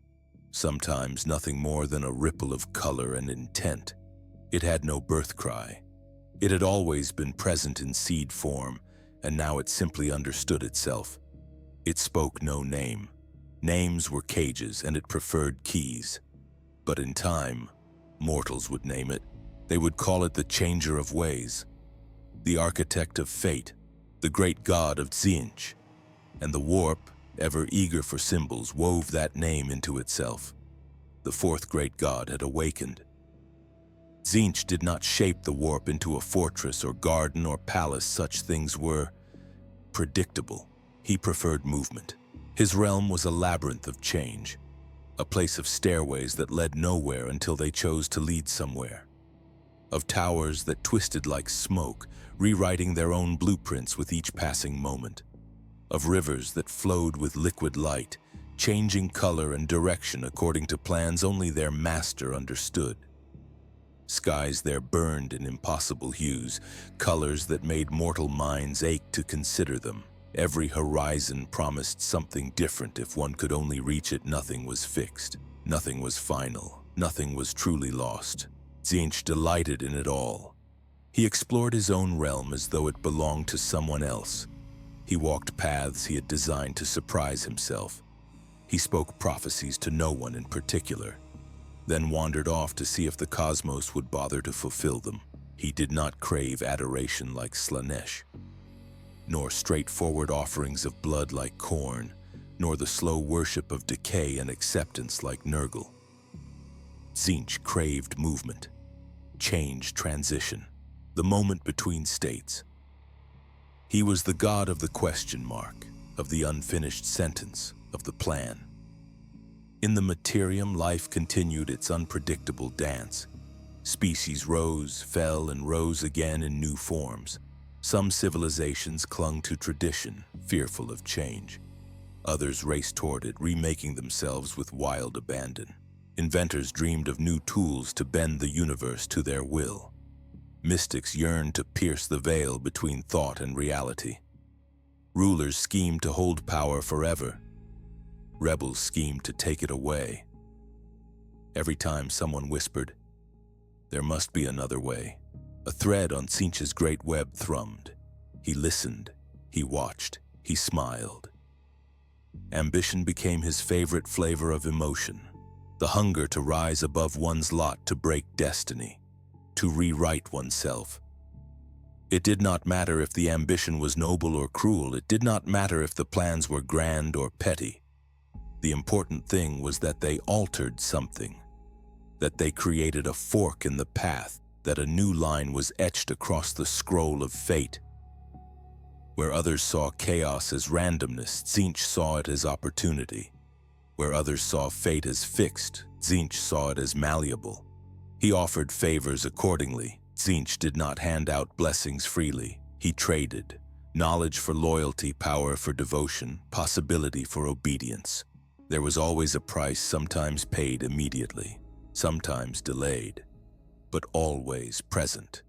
Sometimes nothing more than a ripple of color and intent. It had no birth cry. It had always been present in seed form, and now it simply understood itself. It spoke no name. Names were cages, and it preferred keys. But in time, mortals would name it. They would call it the Changer of Ways, the Architect of Fate, the Great God of Tzeentch. And the warp, ever eager for symbols, wove that name into itself. The fourth great god had awakened. Tzeentch did not shape the warp into a fortress or garden or palace. Such things were predictable. He preferred movement. His realm was a labyrinth of change, a place of stairways that led nowhere until they chose to lead somewhere, of towers that twisted like smoke, rewriting their own blueprints with each passing moment, of rivers that flowed with liquid light, changing color and direction according to plans only their master understood. Skies there burned in impossible hues, colors that made mortal minds ache to consider them. Every horizon promised something different. If one could only reach it, nothing was fixed. Nothing was final. Nothing was truly lost. Tzeentch delighted in it all. He explored his own realm as though it belonged to someone else. He walked paths he had designed to surprise himself. He spoke prophecies to no one in particular, then wandered off to see if the cosmos would bother to fulfill them. He did not crave adoration like Slaanesh, nor straightforward offerings of blood like Khorne, nor the slow worship of decay and acceptance like Nurgle. Tzeentch craved movement, change, transition, the moment between states. He was the god of the question mark, of the unfinished sentence, of the plan. In the Immaterium, life continued its unpredictable dance. Species rose, fell, and rose again in new forms. Some civilizations clung to tradition, fearful of change. Others raced toward it, remaking themselves with wild abandon. Inventors dreamed of new tools to bend the universe to their will. Mystics yearned to pierce the veil between thought and reality. Rulers schemed to hold power forever. Rebels schemed to take it away. Every time someone whispered, "There must be another way," a thread on Tzeentch's great web thrummed. He listened, he watched, he smiled. Ambition became his favorite flavor of emotion, the hunger to rise above one's lot, to break destiny, to rewrite oneself. It did not matter if the ambition was noble or cruel. It did not matter if the plans were grand or petty. The important thing was that they altered something, that they created a fork in the path, that a new line was etched across the scroll of fate. Where others saw chaos as randomness, Tzeentch saw it as opportunity. Where others saw fate as fixed, Tzeentch saw it as malleable. He offered favors accordingly. Tzeentch did not hand out blessings freely. He traded knowledge for loyalty, power for devotion, possibility for obedience. There was always a price, sometimes paid immediately, sometimes delayed, but always present.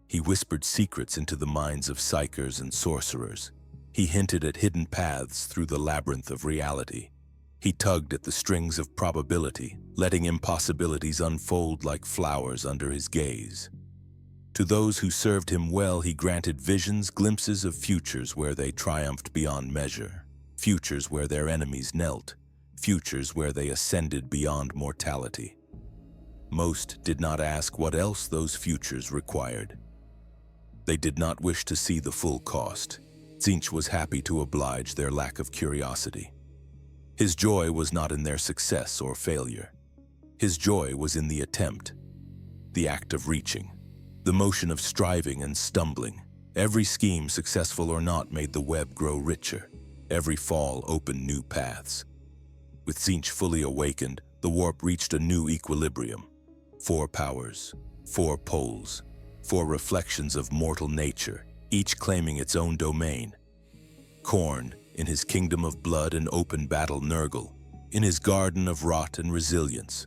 He whispered secrets into the minds of psychers and sorcerers. He hinted at hidden paths through the labyrinth of reality. He tugged at the strings of probability, letting impossibilities unfold like flowers under his gaze. To those who served him well, he granted visions, glimpses of futures where they triumphed beyond measure. Futures where their enemies knelt, futures where they ascended beyond mortality. Most did not ask what else those futures required. They did not wish to see the full cost. Tzeentch was happy to oblige their lack of curiosity. His joy was not in their success or failure. His joy was in the attempt, the act of reaching, the motion of striving and stumbling. Every scheme, successful or not, made the web grow richer. Every fall opened new paths. With Tzeentch fully awakened, the warp reached a new equilibrium. 4 powers, 4 poles, 4 reflections of mortal nature, each claiming its own domain. Khorne, in his kingdom of blood and open battle; Nurgle, in his garden of rot and resilience;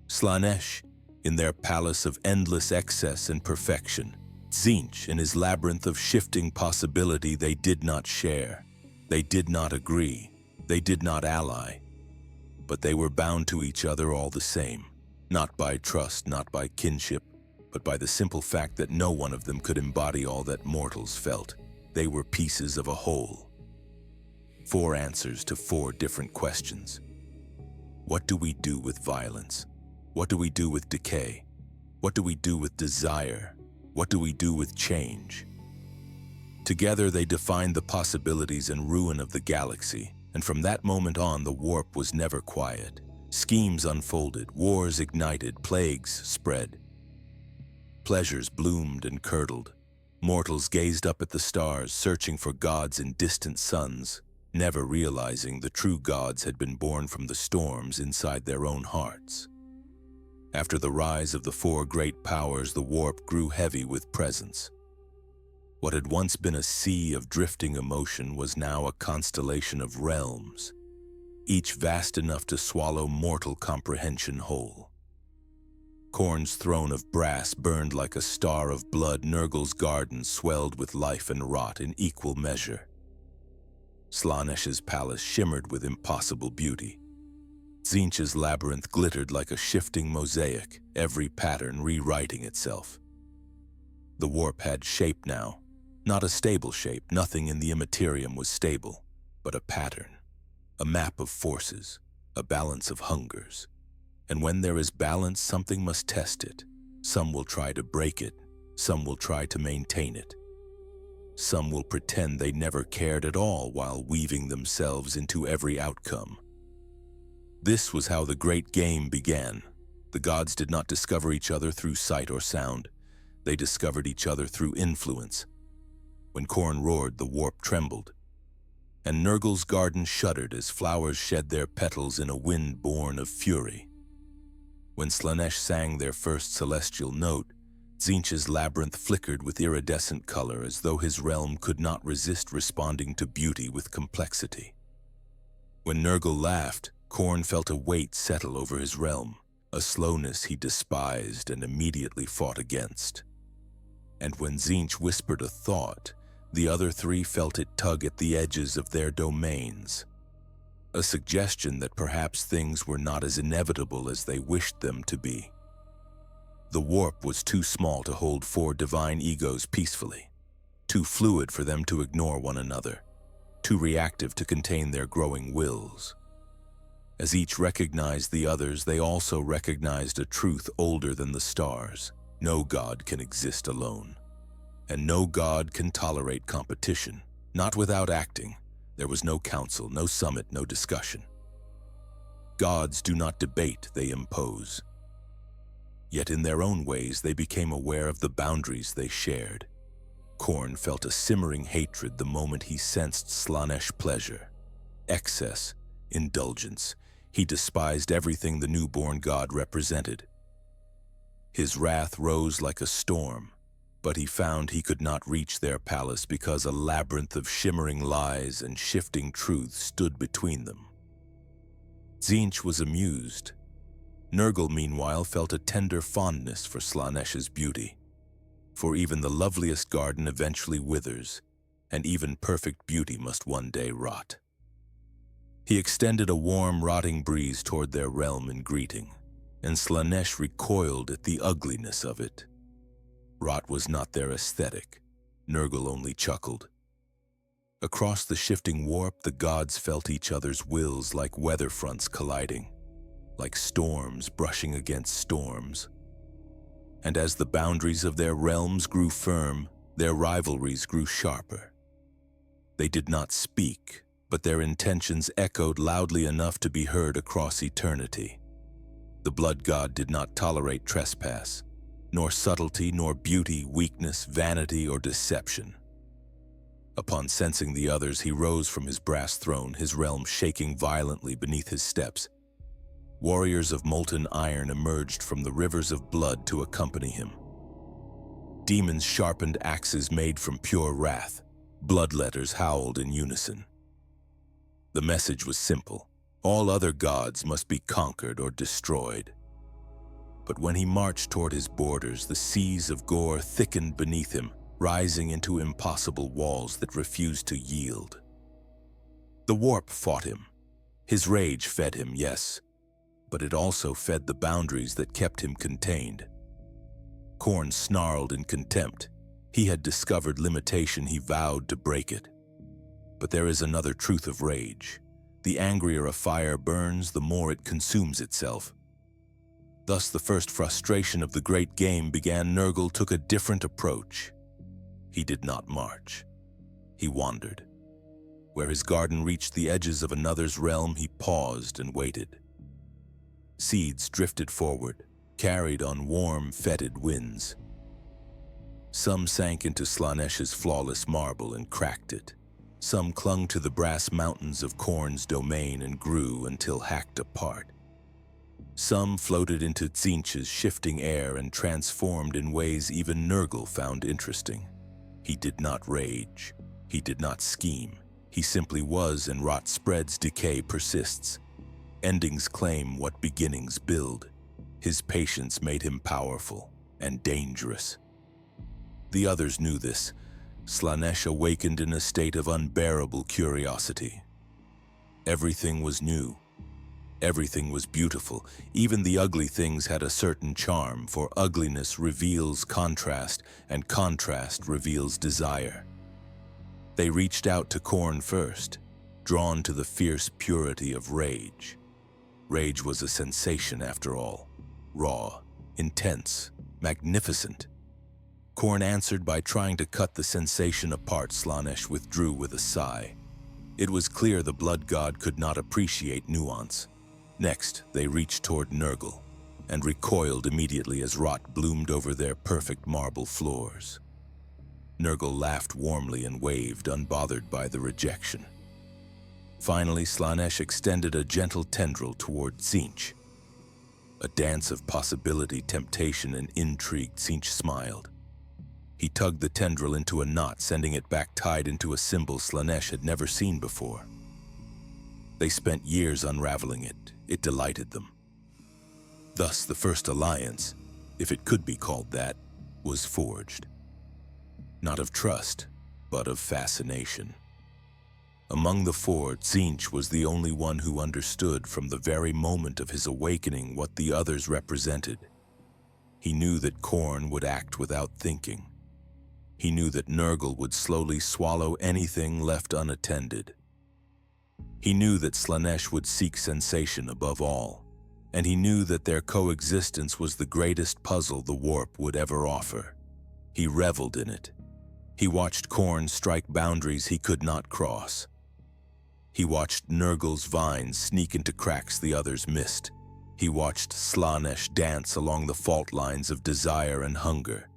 Slaanesh, in their palace of endless excess and perfection; Tzeentch, in his labyrinth of shifting possibility. They did not share. They did not agree. They did not ally. But they were bound to each other all the same, not by trust, not by kinship, but by the simple fact that no one of them could embody all that mortals felt. They were pieces of a whole. 4 answers to 4 different questions. What do we do with violence? What do we do with decay? What do we do with desire? What do we do with change? Together they defined the possibilities and ruin of the galaxy, and from that moment on the warp was never quiet. Schemes unfolded, wars ignited, plagues spread. Pleasures bloomed and curdled. Mortals gazed up at the stars, searching for gods in distant suns, never realizing the true gods had been born from the storms inside their own hearts. After the rise of the 4 great powers, the warp grew heavy with presence. What had once been a sea of drifting emotion was now a constellation of realms, each vast enough to swallow mortal comprehension whole. Khorne's throne of brass burned like a star of blood. Nurgle's garden swelled with life and rot in equal measure. Slaanesh's palace shimmered with impossible beauty. Tzeentch's labyrinth glittered like a shifting mosaic, every pattern rewriting itself. The warp had shape now, not a stable shape. Nothing in the Immaterium was stable, but a pattern, a map of forces, a balance of hungers. And when there is balance, something must test it. Some will try to break it, some will try to maintain it. Some will pretend they never cared at all while weaving themselves into every outcome. This was how the great game began. The gods did not discover each other through sight or sound. They discovered each other through influence. When Khorne roared, the warp trembled, and Nurgle's garden shuddered as flowers shed their petals in a wind born of fury. When Slaanesh sang their first celestial note, Tzeentch's labyrinth flickered with iridescent color, as though his realm could not resist responding to beauty with complexity. When Nurgle laughed, Khorne felt a weight settle over his realm, a slowness he despised and immediately fought against. And when Tzeentch whispered a thought, the other 3 felt it tug at the edges of their domains, a suggestion that perhaps things were not as inevitable as they wished them to be. The warp was too small to hold 4 divine egos peacefully, too fluid for them to ignore one another, too reactive to contain their growing wills. As each recognized the others, they also recognized a truth older than the stars. No god can exist alone, and no god can tolerate competition, not without acting. There was no council, no summit, no discussion. Gods do not debate, they impose. Yet in their own ways, they became aware of the boundaries they shared. Khorne felt a simmering hatred the moment he sensed Slaanesh pleasure, excess, indulgence. He despised everything the newborn god represented. His wrath rose like a storm, but he found he could not reach their palace because a labyrinth of shimmering lies and shifting truths stood between them. Tzeentch was amused. Nurgle, meanwhile, felt a tender fondness for Slaanesh's beauty. For even the loveliest garden eventually withers, and even perfect beauty must one day rot. He extended a warm, rotting breeze toward their realm in greeting, and Slaanesh recoiled at the ugliness of it. Rot was not their aesthetic. Nurgle only chuckled. Across the shifting warp, the gods felt each other's wills like weather fronts colliding, like storms brushing against storms. And as the boundaries of their realms grew firm, their rivalries grew sharper. They did not speak, but their intentions echoed loudly enough to be heard across eternity. The blood god did not tolerate trespass, nor subtlety, nor beauty, weakness, vanity, or deception. Upon sensing the others, he rose from his brass throne, his realm shaking violently beneath his steps. Warriors of molten iron emerged from the rivers of blood to accompany him. Demons sharpened axes made from pure wrath. Bloodletters howled in unison. The message was simple. All other gods must be conquered or destroyed. But when he marched toward his borders, the seas of gore thickened beneath him, rising into impossible walls that refused to yield. The warp fought him. His rage fed him, yes, but it also fed the boundaries that kept him contained. Khorne snarled in contempt. He had discovered limitation, he vowed to break it. But there is another truth of rage. The angrier a fire burns, the more it consumes itself. Thus the first frustration of the great game began. Nurgle took a different approach. He did not march. He wandered. Where his garden reached the edges of another's realm, he paused and waited. Seeds drifted forward, carried on warm, fetid winds. Some sank into Slaanesh's flawless marble and cracked it. Some clung to the brass mountains of Khorne's domain and grew until hacked apart. Some floated into Tzeentch's shifting air and transformed in ways even Nurgle found interesting. He did not rage. He did not scheme. He simply was, and rot spreads, decay persists. Endings claim what beginnings build. His patience made him powerful and dangerous. The others knew this. Slaanesh awakened in a state of unbearable curiosity. Everything was new. Everything was beautiful. Even the ugly things had a certain charm, for ugliness reveals contrast, and contrast reveals desire. They reached out to Khorne first, drawn to the fierce purity of rage. Rage was a sensation after all. Raw, intense, magnificent. Khorne answered by trying to cut the sensation apart. Slaanesh withdrew with a sigh. It was clear the blood god could not appreciate nuance. Next, they reached toward Nurgle, and recoiled immediately as rot bloomed over their perfect marble floors. Nurgle laughed warmly and waved, unbothered by the rejection. Finally, Slaanesh extended a gentle tendril toward Tzeentch. A dance of possibility, temptation, and intrigue. Tzeentch smiled. He tugged the tendril into a knot, sending it back tied into a symbol Slaanesh had never seen before. They spent years unraveling it. It delighted them. Thus, the first alliance, if it could be called that, was forged. Not of trust, but of fascination. Among the four, Tzeentch was the only one who understood from the very moment of his awakening what the others represented. He knew that Khorne would act without thinking. He knew that Nurgle would slowly swallow anything left unattended. He knew that Slaanesh would seek sensation above all, and he knew that their coexistence was the greatest puzzle the warp would ever offer. He reveled in it. He watched Khorne strike boundaries he could not cross. He watched Nurgle's vines sneak into cracks the others missed. He watched Slaanesh dance along the fault lines of desire and hunger.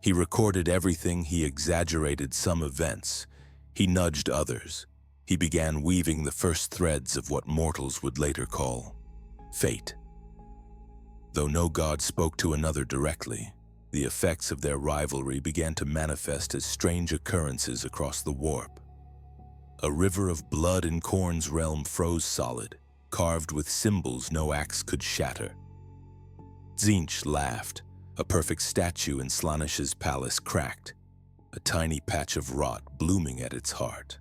He recorded everything, he exaggerated some events. He nudged others. He began weaving the first threads of what mortals would later call fate. Though no god spoke to another directly, the effects of their rivalry began to manifest as strange occurrences across the warp. A river of blood in Khorne's realm froze solid, carved with symbols no axe could shatter. Tzeentch laughed. A perfect statue in Slaanesh's palace cracked, a tiny patch of rot blooming at its heart.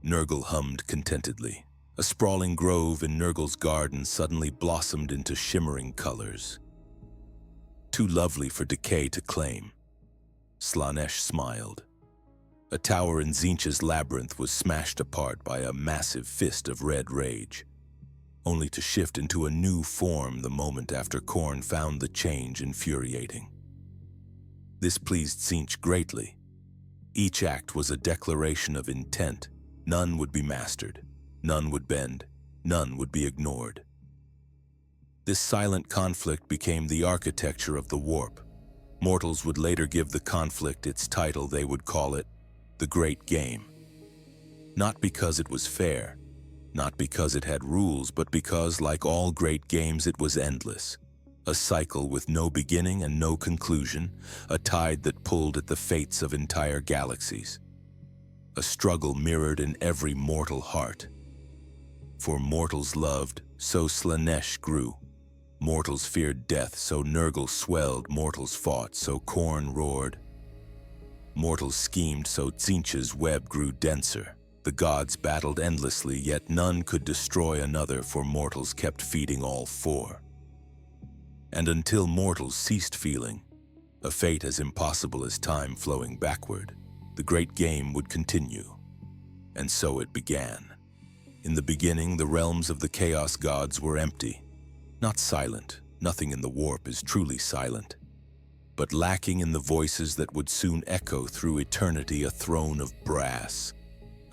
Nurgle hummed contentedly. A sprawling grove in Nurgle's garden suddenly blossomed into shimmering colors. Too lovely for decay to claim. Slaanesh smiled. A tower in Tzeentch's labyrinth was smashed apart by a massive fist of red rage, only to shift into a new form the moment after Khorne found the change infuriating. This pleased Tzeentch greatly. Each act was a declaration of intent. None would be mastered, none would bend, none would be ignored. This silent conflict became the architecture of the warp. Mortals would later give the conflict its title. They would call it the Great Game. Not because it was fair, not because it had rules, but because, like all great games, it was endless. A cycle with no beginning and no conclusion, a tide that pulled at the fates of entire galaxies. A struggle mirrored in every mortal heart. For mortals loved, so Slaanesh grew. Mortals feared death, so Nurgle swelled. Mortals fought, so Khorne roared. Mortals schemed, so Tzeentch's web grew denser. The gods battled endlessly, yet none could destroy another, for mortals kept feeding all four. And until mortals ceased feeling, a fate as impossible as time flowing backward, the great game would continue. And so it began. In the beginning, the realms of the Chaos Gods were empty. Not silent, nothing in the warp is truly silent, but lacking in the voices that would soon echo through eternity. A throne of brass,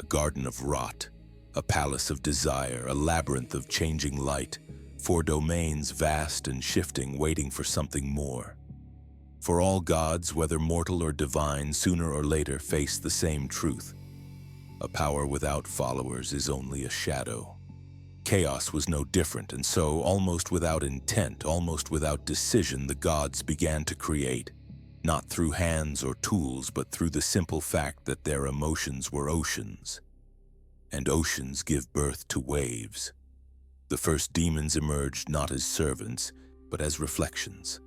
a garden of rot, a palace of desire, a labyrinth of changing light, 4 domains vast and shifting, waiting for something more. For all gods, whether mortal or divine, sooner or later face the same truth. A power without followers is only a shadow. Chaos was no different, and so, almost without intent, almost without decision, the gods began to create, not through hands or tools, but through the simple fact that their emotions were oceans. And oceans give birth to waves. The first demons emerged not as servants, but as reflections.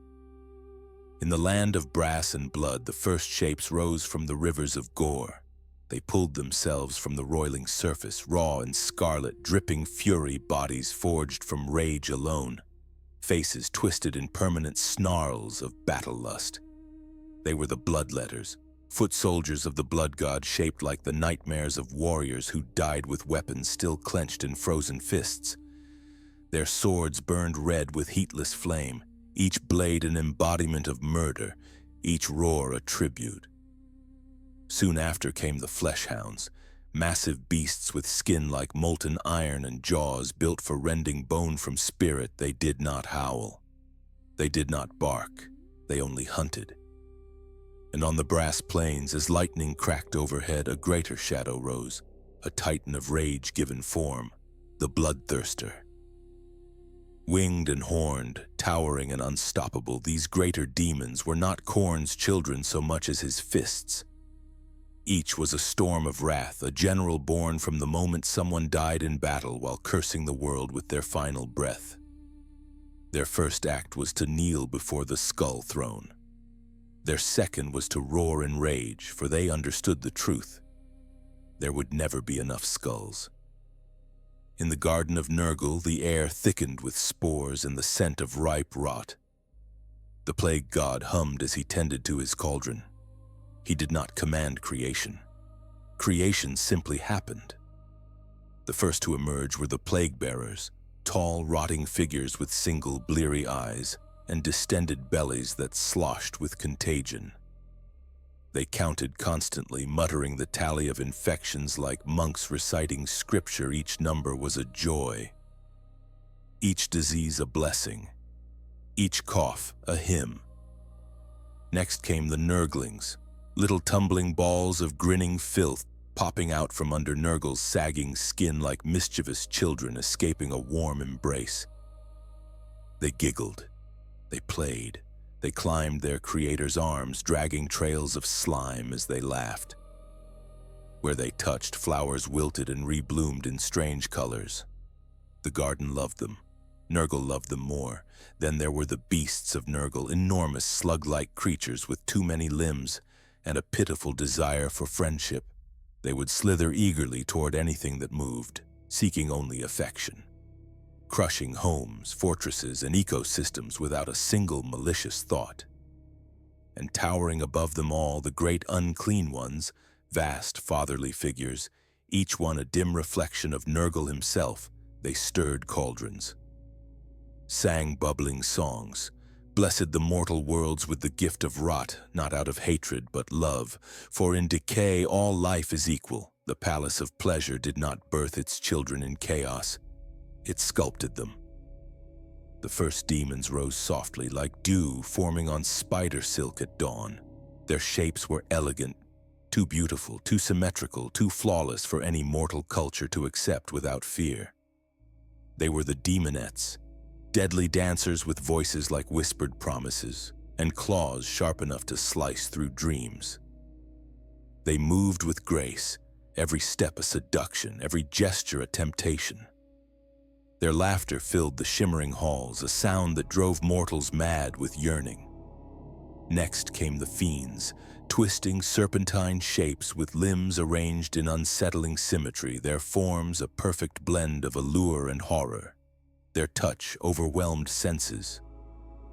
In the land of brass and blood, the first shapes rose from the rivers of gore. They pulled themselves from the roiling surface, raw and scarlet, dripping fury, bodies forged from rage alone, faces twisted in permanent snarls of battle lust. They were the bloodletters, foot soldiers of the blood god, shaped like the nightmares of warriors who died with weapons still clenched in frozen fists. Their swords burned red with heatless flame, each blade an embodiment of murder, each roar a tribute. Soon after came the flesh hounds, massive beasts with skin like molten iron and jaws built for rending bone from spirit. They did not howl. They did not bark. They only hunted. And on the brass plains, as lightning cracked overhead, a greater shadow rose, a titan of rage given form, the bloodthirster. Winged and horned, towering and unstoppable, these greater demons were not Khorne's children so much as his fists. Each was a storm of wrath, a general born from the moment someone died in battle while cursing the world with their final breath. Their first act was to kneel before the skull throne. Their second was to roar in rage, for they understood the truth. There would never be enough skulls. In the garden of Nurgle, the air thickened with spores and the scent of ripe rot. The plague god hummed as he tended to his cauldron. He did not command creation. Creation simply happened. The first to emerge were the plague bearers, tall, rotting figures with single, bleary eyes and distended bellies that sloshed with contagion. They counted constantly, muttering the tally of infections like monks reciting scripture. Each number was a joy, each disease a blessing, each cough a hymn. Next came the Nurglings, little tumbling balls of grinning filth popping out from under Nurgle's sagging skin like mischievous children escaping a warm embrace. They giggled, they played, they climbed their creator's arms, dragging trails of slime as they laughed. Where they touched, flowers wilted and rebloomed in strange colors. The garden loved them. Nurgle loved them more. Then there were the beasts of Nurgle, enormous slug-like creatures with too many limbs and a pitiful desire for friendship. They would slither eagerly toward anything that moved, seeking only affection, crushing homes, fortresses, and ecosystems without a single malicious thought. And towering above them all, the great unclean ones, vast fatherly figures, each one a dim reflection of Nurgle himself, they stirred cauldrons, sang bubbling songs, blessed the mortal worlds with the gift of rot, not out of hatred but love, for in decay all life is equal. The palace of pleasure did not birth its children in chaos, it sculpted them. The first demons rose softly, like dew forming on spider silk at dawn. Their shapes were elegant, too beautiful, too symmetrical, too flawless for any mortal culture to accept without fear. They were the demonettes, deadly dancers with voices like whispered promises, and claws sharp enough to slice through dreams. They moved with grace, every step a seduction, every gesture a temptation. Their laughter filled the shimmering halls, a sound that drove mortals mad with yearning. Next came the fiends, twisting serpentine shapes with limbs arranged in unsettling symmetry, their forms a perfect blend of allure and horror. Their touch overwhelmed senses,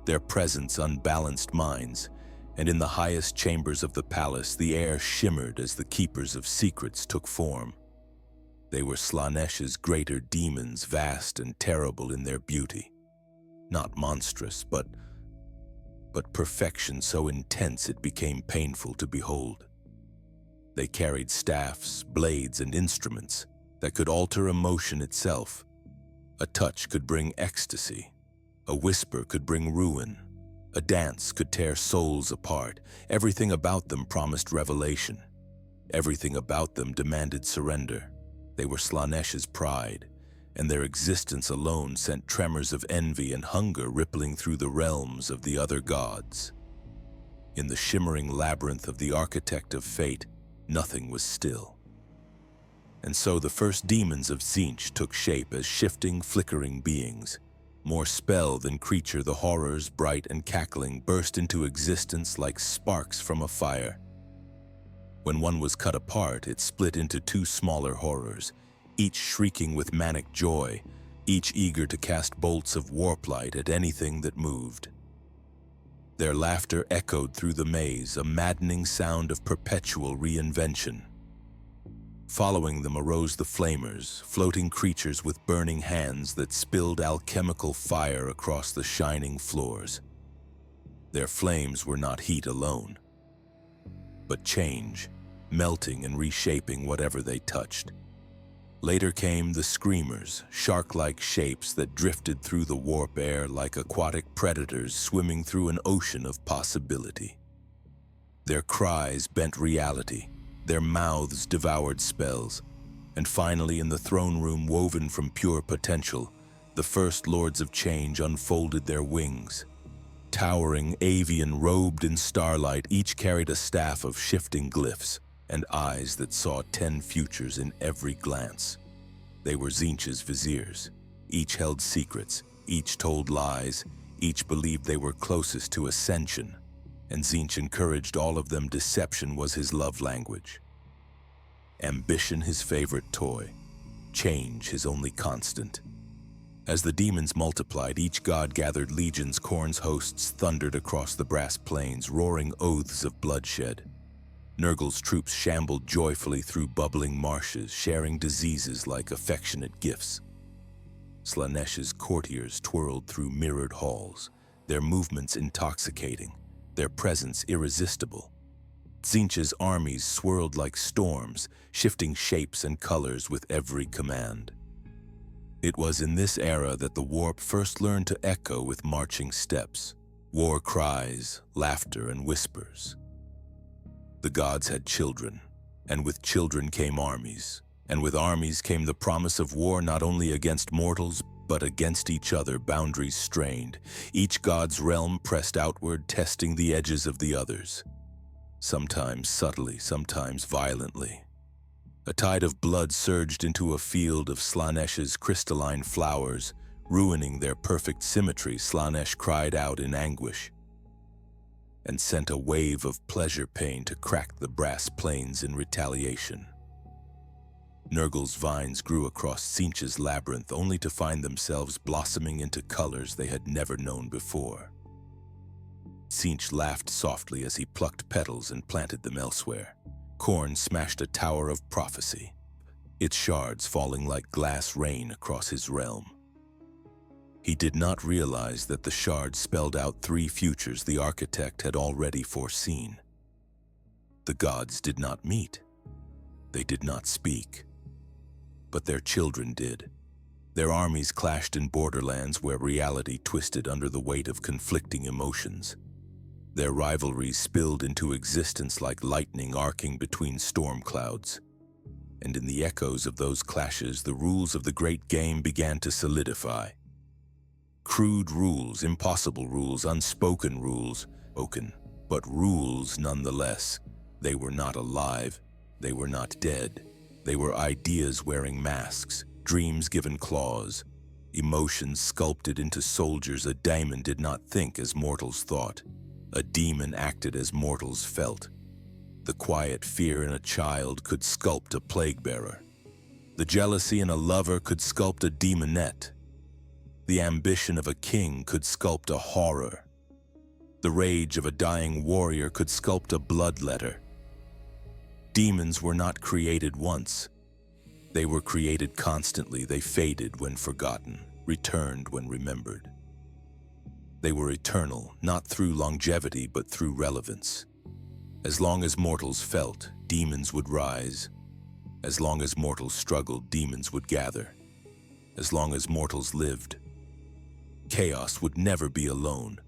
their presence unbalanced minds, and in the highest chambers of the palace the air shimmered as the keepers of secrets took form. They were Slaanesh's greater demons, vast and terrible in their beauty. Not monstrous, but perfection so intense it became painful to behold. They carried staffs, blades, and instruments that could alter emotion itself. A touch could bring ecstasy, a whisper could bring ruin, a dance could tear souls apart. Everything about them promised revelation. Everything about them demanded surrender. They were Slaanesh's pride, and their existence alone sent tremors of envy and hunger rippling through the realms of the other gods. In the shimmering labyrinth of the architect of fate, nothing was still. And so the first demons of Tzeentch took shape as shifting, flickering beings. More spell than creature, the horrors, bright and cackling, burst into existence like sparks from a fire. When one was cut apart, it split into two smaller horrors, each shrieking with manic joy, each eager to cast bolts of warp light at anything that moved. Their laughter echoed through the maze, a maddening sound of perpetual reinvention. Following them arose the Flamers, floating creatures with burning hands that spilled alchemical fire across the shining floors. Their flames were not heat alone, but change, melting and reshaping whatever they touched. Later came the Screamers, shark-like shapes that drifted through the warp air like aquatic predators swimming through an ocean of possibility. Their cries bent reality, their mouths devoured spells, and finally in the throne room woven from pure potential, the first Lords of Change unfolded their wings. Towering, avian, robed in starlight, each carried a staff of shifting glyphs and eyes that saw 10 futures in every glance. They were Tzeentch's viziers. Each held secrets, each told lies, each believed they were closest to ascension, and Tzeentch encouraged all of them. Deception was his love language. Ambition his favorite toy. Change his only constant. As the demons multiplied, each god gathered legions. Khorne's hosts thundered across the brass plains, roaring oaths of bloodshed. Nurgle's troops shambled joyfully through bubbling marshes, sharing diseases like affectionate gifts. Slaanesh's courtiers twirled through mirrored halls, their movements intoxicating, their presence irresistible. Tzeentch's armies swirled like storms, shifting shapes and colors with every command. It was in this era that the warp first learned to echo with marching steps, war cries, laughter, and whispers. The gods had children, and with children came armies, and with armies came the promise of war, not only against mortals, but against each other. Boundaries strained, each god's realm pressed outward, testing the edges of the others. Sometimes subtly, sometimes violently. A tide of blood surged into a field of Slaanesh's crystalline flowers, ruining their perfect symmetry. Slaanesh cried out in anguish and sent a wave of pleasure pain to crack the brass plains in retaliation. Nurgle's vines grew across Tzeentch's labyrinth, only to find themselves blossoming into colors they had never known before. Tzeentch laughed softly as he plucked petals and planted them elsewhere. Khorne smashed a tower of prophecy, its shards falling like glass rain across his realm. He did not realize that the shards spelled out 3 futures the architect had already foreseen. The gods did not meet. They did not speak. But their children did. Their armies clashed in borderlands where reality twisted under the weight of conflicting emotions. Their rivalries spilled into existence like lightning arcing between storm clouds. And in the echoes of those clashes, the rules of the great game began to solidify. Crude rules, impossible rules, unspoken rules, but rules nonetheless. They were not alive. They were not dead. They were ideas wearing masks, dreams given claws, emotions sculpted into soldiers. A daemon did not think as mortals thought. A demon acted as mortals felt. The quiet fear in a child could sculpt a plague-bearer. The jealousy in a lover could sculpt a demonette. The ambition of a king could sculpt a horror. The rage of a dying warrior could sculpt a bloodletter. Demons were not created once. They were created constantly. They faded when forgotten, returned when remembered. They were eternal, not through longevity, but through relevance. As long as mortals felt, demons would rise. As long as mortals struggled, demons would gather. As long as mortals lived, chaos would never be alone.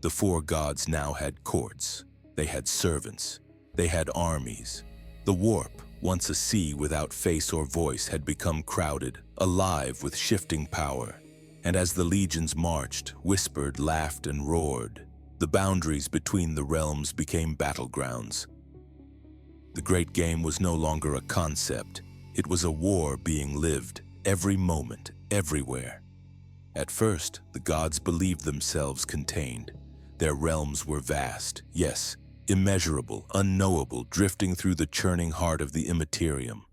The four gods now had courts. They had servants. They had armies. The warp, once a sea without face or voice, had become crowded, alive with shifting power. And as the legions marched, whispered, laughed, and roared, the boundaries between the realms became battlegrounds. The great game was no longer a concept. It was a war being lived, every moment, everywhere. At first, the gods believed themselves contained. Their realms were vast, yes, immeasurable, unknowable, drifting through the churning heart of the Immaterium.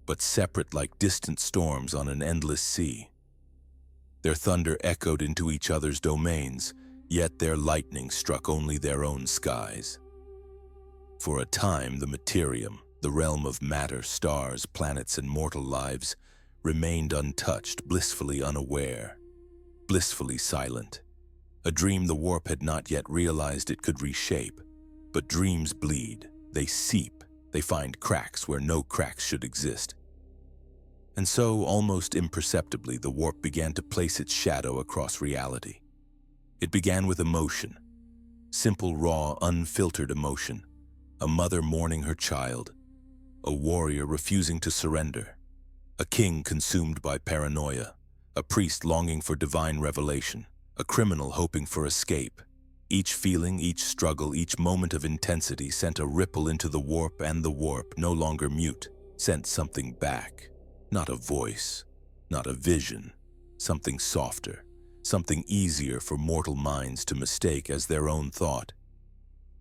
But separate like distant storms on an endless sea. Their thunder echoed into each other's domains, yet their lightning struck only their own skies. For a time, the Immaterium, the realm of matter, stars, planets, and mortal lives, remained untouched, blissfully unaware, blissfully silent. A dream the warp had not yet realized it could reshape. But dreams bleed, they seep, they find cracks where no cracks should exist. And so, almost imperceptibly, the warp began to place its shadow across reality. It began with emotion, simple, raw, unfiltered emotion. A mother mourning her child, a warrior refusing to surrender, a king consumed by paranoia, a priest longing for divine revelation, a criminal hoping for escape. Each feeling, each struggle, each moment of intensity sent a ripple into the warp, and the warp, no longer mute, sent something back. Not a voice, not a vision, something softer, something easier for mortal minds to mistake as their own thought.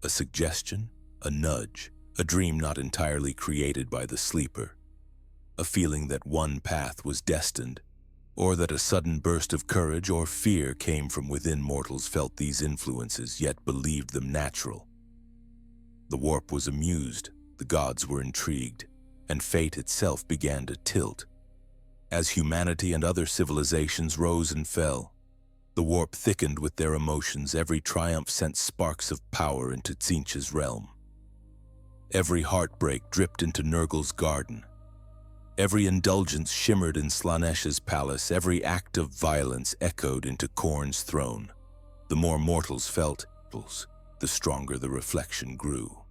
A suggestion, a nudge, a dream not entirely created by the sleeper. A feeling that one path was destined, or that a sudden burst of courage or fear came from within. Mortals felt these influences, yet believed them natural. The warp was amused, the gods were intrigued, and fate itself began to tilt. As humanity and other civilizations rose and fell, the warp thickened with their emotions. Every triumph sent sparks of power into Tzeentch's realm. Every heartbreak dripped into Nurgle's garden. Every indulgence shimmered in Slaanesh's palace. Every act of violence echoed into Khorne's throne. The more mortals felt, the stronger the reflection grew.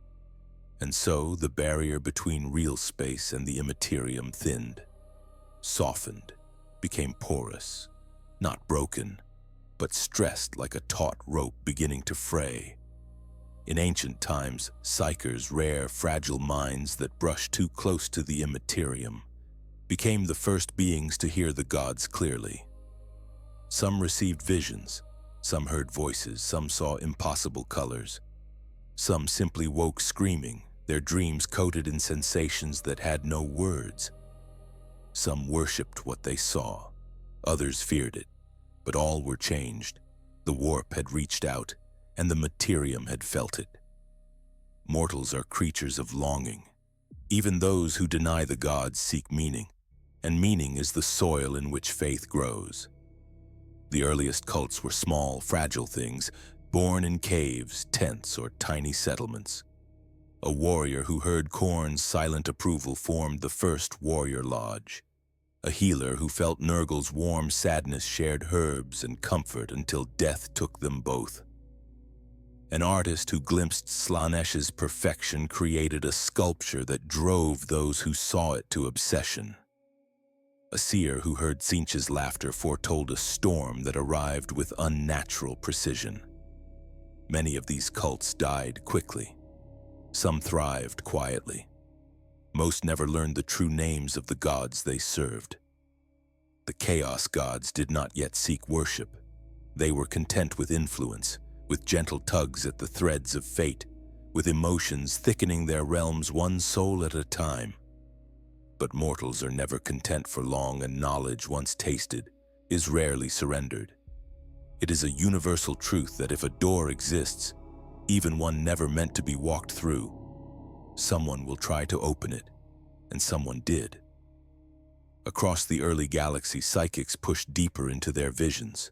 And so the barrier between real space and the Immaterium thinned, softened, became porous, not broken, but stressed like a taut rope beginning to fray. In ancient times, psychers, rare, fragile minds that brushed too close to the Immaterium, became the first beings to hear the gods clearly. Some received visions, some heard voices, some saw impossible colors. Some simply woke screaming, their dreams coated in sensations that had no words. Some worshipped what they saw, others feared it, but all were changed. The warp had reached out, and the Immaterium had felt it. Mortals are creatures of longing. Even those who deny the gods seek meaning, and meaning is the soil in which faith grows. The earliest cults were small, fragile things, born in caves, tents, or tiny settlements. A warrior who heard Khorne's silent approval formed the first warrior lodge. A healer who felt Nurgle's warm sadness shared herbs and comfort until death took them both. An artist who glimpsed Slaanesh's perfection created a sculpture that drove those who saw it to obsession. A seer who heard Tzeentch's laughter foretold a storm that arrived with unnatural precision. Many of these cults died quickly. Some thrived quietly. Most never learned the true names of the gods they served. The Chaos gods did not yet seek worship. They were content with influence, with gentle tugs at the threads of fate, with emotions thickening their realms one soul at a time. But mortals are never content for long, and knowledge once tasted is rarely surrendered. It is a universal truth that if a door exists, even one never meant to be walked through, someone will try to open it, and someone did. Across the early galaxy, psychics pushed deeper into their visions.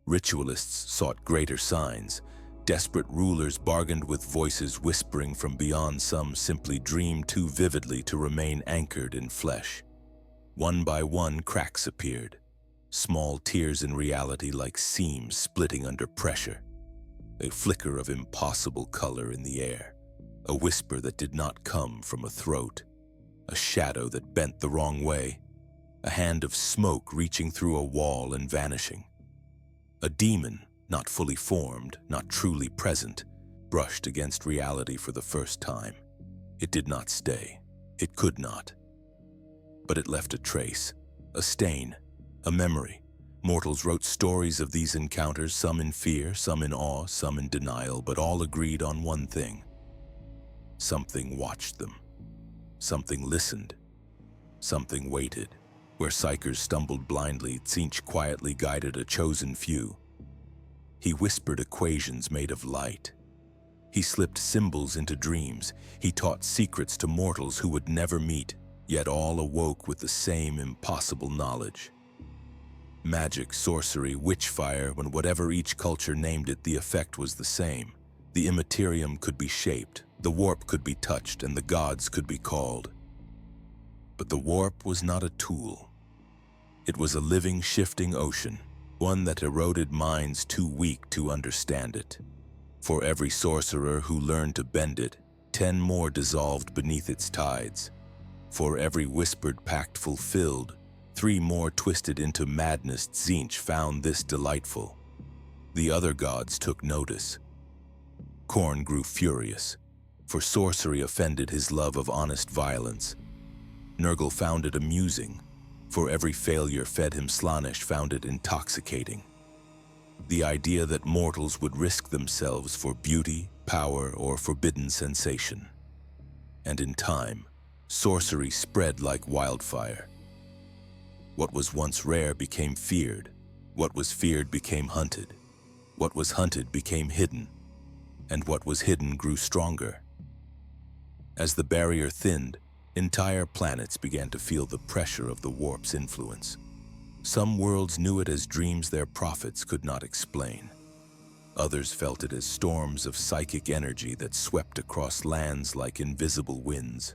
Ritualists sought greater signs. Desperate rulers bargained with voices whispering from beyond. Some simply dreamed too vividly to remain anchored in flesh. One by one, cracks appeared. Small tears in reality, like seams splitting under pressure. A flicker of impossible color in the air. A whisper that did not come from a throat. A shadow that bent the wrong way. A hand of smoke reaching through a wall and vanishing. A demon, not fully formed, not truly present, brushed against reality for the first time. It did not stay. It could not. But it left a trace, a stain, a memory. Mortals wrote stories of these encounters, some in fear, some in awe, some in denial, but all agreed on one thing. Something watched them. Something listened. Something waited. Where psychers stumbled blindly, Tzeentch quietly guided a chosen few. He whispered equations made of light. He slipped symbols into dreams. He taught secrets to mortals who would never meet, yet all awoke with the same impossible knowledge. Magic, sorcery, witchfire, when whatever each culture named it, the effect was the same. The Immaterium could be shaped, the warp could be touched, and the gods could be called. But the warp was not a tool. It was a living, shifting ocean, one that eroded minds too weak to understand it. For every sorcerer who learned to bend it, 10 more dissolved beneath its tides. For every whispered pact fulfilled, 3 more twisted into madness. Tzeentch found this delightful. The other gods took notice. Khorne grew furious, for sorcery offended his love of honest violence. Nurgle found it amusing, for every failure fed him. Slaanesh found it intoxicating. The idea that mortals would risk themselves for beauty, power, or forbidden sensation. And in time, sorcery spread like wildfire. What was once rare became feared. What was feared became hunted. What was hunted became hidden. And what was hidden grew stronger. As the barrier thinned, entire planets began to feel the pressure of the warp's influence. Some worlds knew it as dreams their prophets could not explain. Others felt it as storms of psychic energy that swept across lands like invisible winds.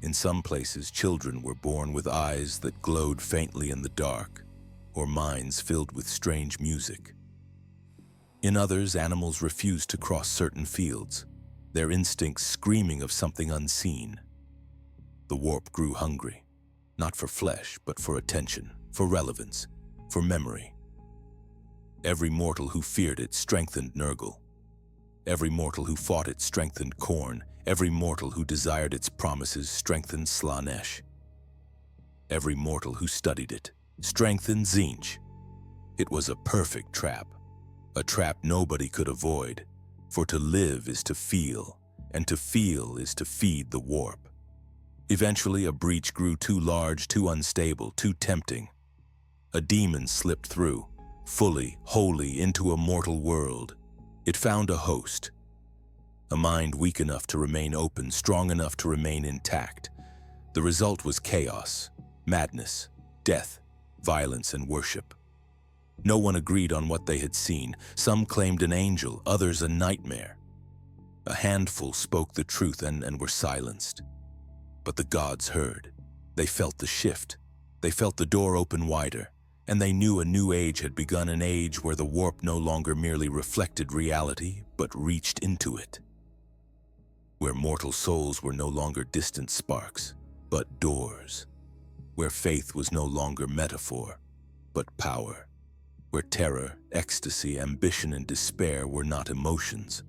In some places, children were born with eyes that glowed faintly in the dark, or minds filled with strange music. In others, animals refused to cross certain fields, their instincts screaming of something unseen. The warp grew hungry, not for flesh, but for attention, for relevance, for memory. Every mortal who feared it strengthened Nurgle. Every mortal who fought it strengthened Khorne. Every mortal who desired its promises strengthened Slaanesh. Every mortal who studied it strengthened Tzeentch. It was a perfect trap, a trap nobody could avoid, for to live is to feel, and to feel is to feed the warp. Eventually, a breach grew too large, too unstable, too tempting. A demon slipped through, fully, wholly, into a mortal world. It found a host, a mind weak enough to remain open, strong enough to remain intact. The result was chaos, madness, death, violence, and worship. No one agreed on what they had seen. Some claimed an angel, others a nightmare. A handful spoke the truth and were silenced. But the gods heard. They felt the shift. They felt the door open wider, and they knew a new age had begun, an age where the warp no longer merely reflected reality, but reached into it. Where mortal souls were no longer distant sparks, but doors. Where faith was no longer metaphor, but power. Where terror, ecstasy, ambition, and despair were not emotions,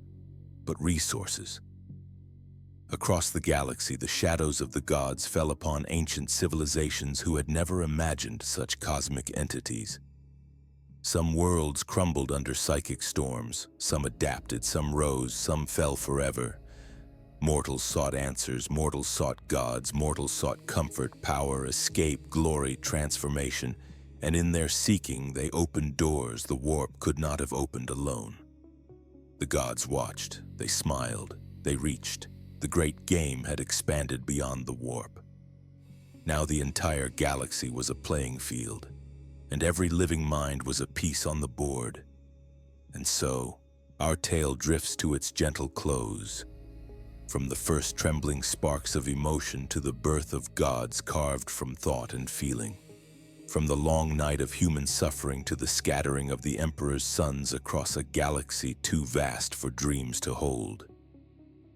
but resources. Across the galaxy, the shadows of the gods fell upon ancient civilizations who had never imagined such cosmic entities. Some worlds crumbled under psychic storms, some adapted, some rose, some fell forever. Mortals sought answers, mortals sought gods, mortals sought comfort, power, escape, glory, transformation, and in their seeking they opened doors the warp could not have opened alone. The gods watched, they smiled, they reached. The great game had expanded beyond the warp. Now the entire galaxy was a playing field, and every living mind was a piece on the board. And so, our tale drifts to its gentle close. From the first trembling sparks of emotion to the birth of gods carved from thought and feeling. From the long night of human suffering to the scattering of the Emperor's sons across a galaxy too vast for dreams to hold.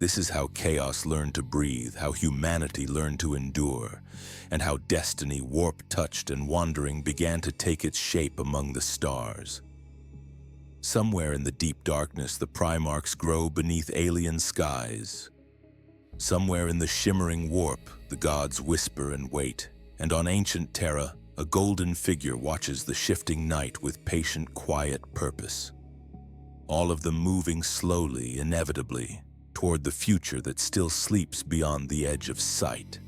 This is how chaos learned to breathe, how humanity learned to endure, and how destiny, warp-touched and wandering, began to take its shape among the stars. Somewhere in the deep darkness, the Primarchs grow beneath alien skies. Somewhere in the shimmering warp, the gods whisper and wait, and on ancient Terra, a golden figure watches the shifting night with patient, quiet purpose. All of them moving slowly, inevitably, toward the future that still sleeps beyond the edge of sight.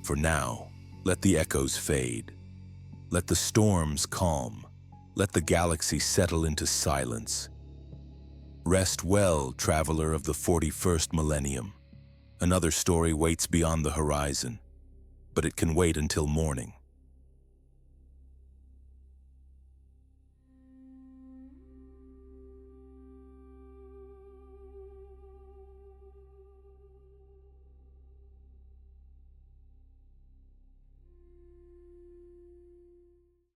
For now, let the echoes fade. Let the storms calm. Let the galaxy settle into silence. Rest well, traveler of the 41st Millennium. Another story waits beyond the horizon, but it can wait until morning.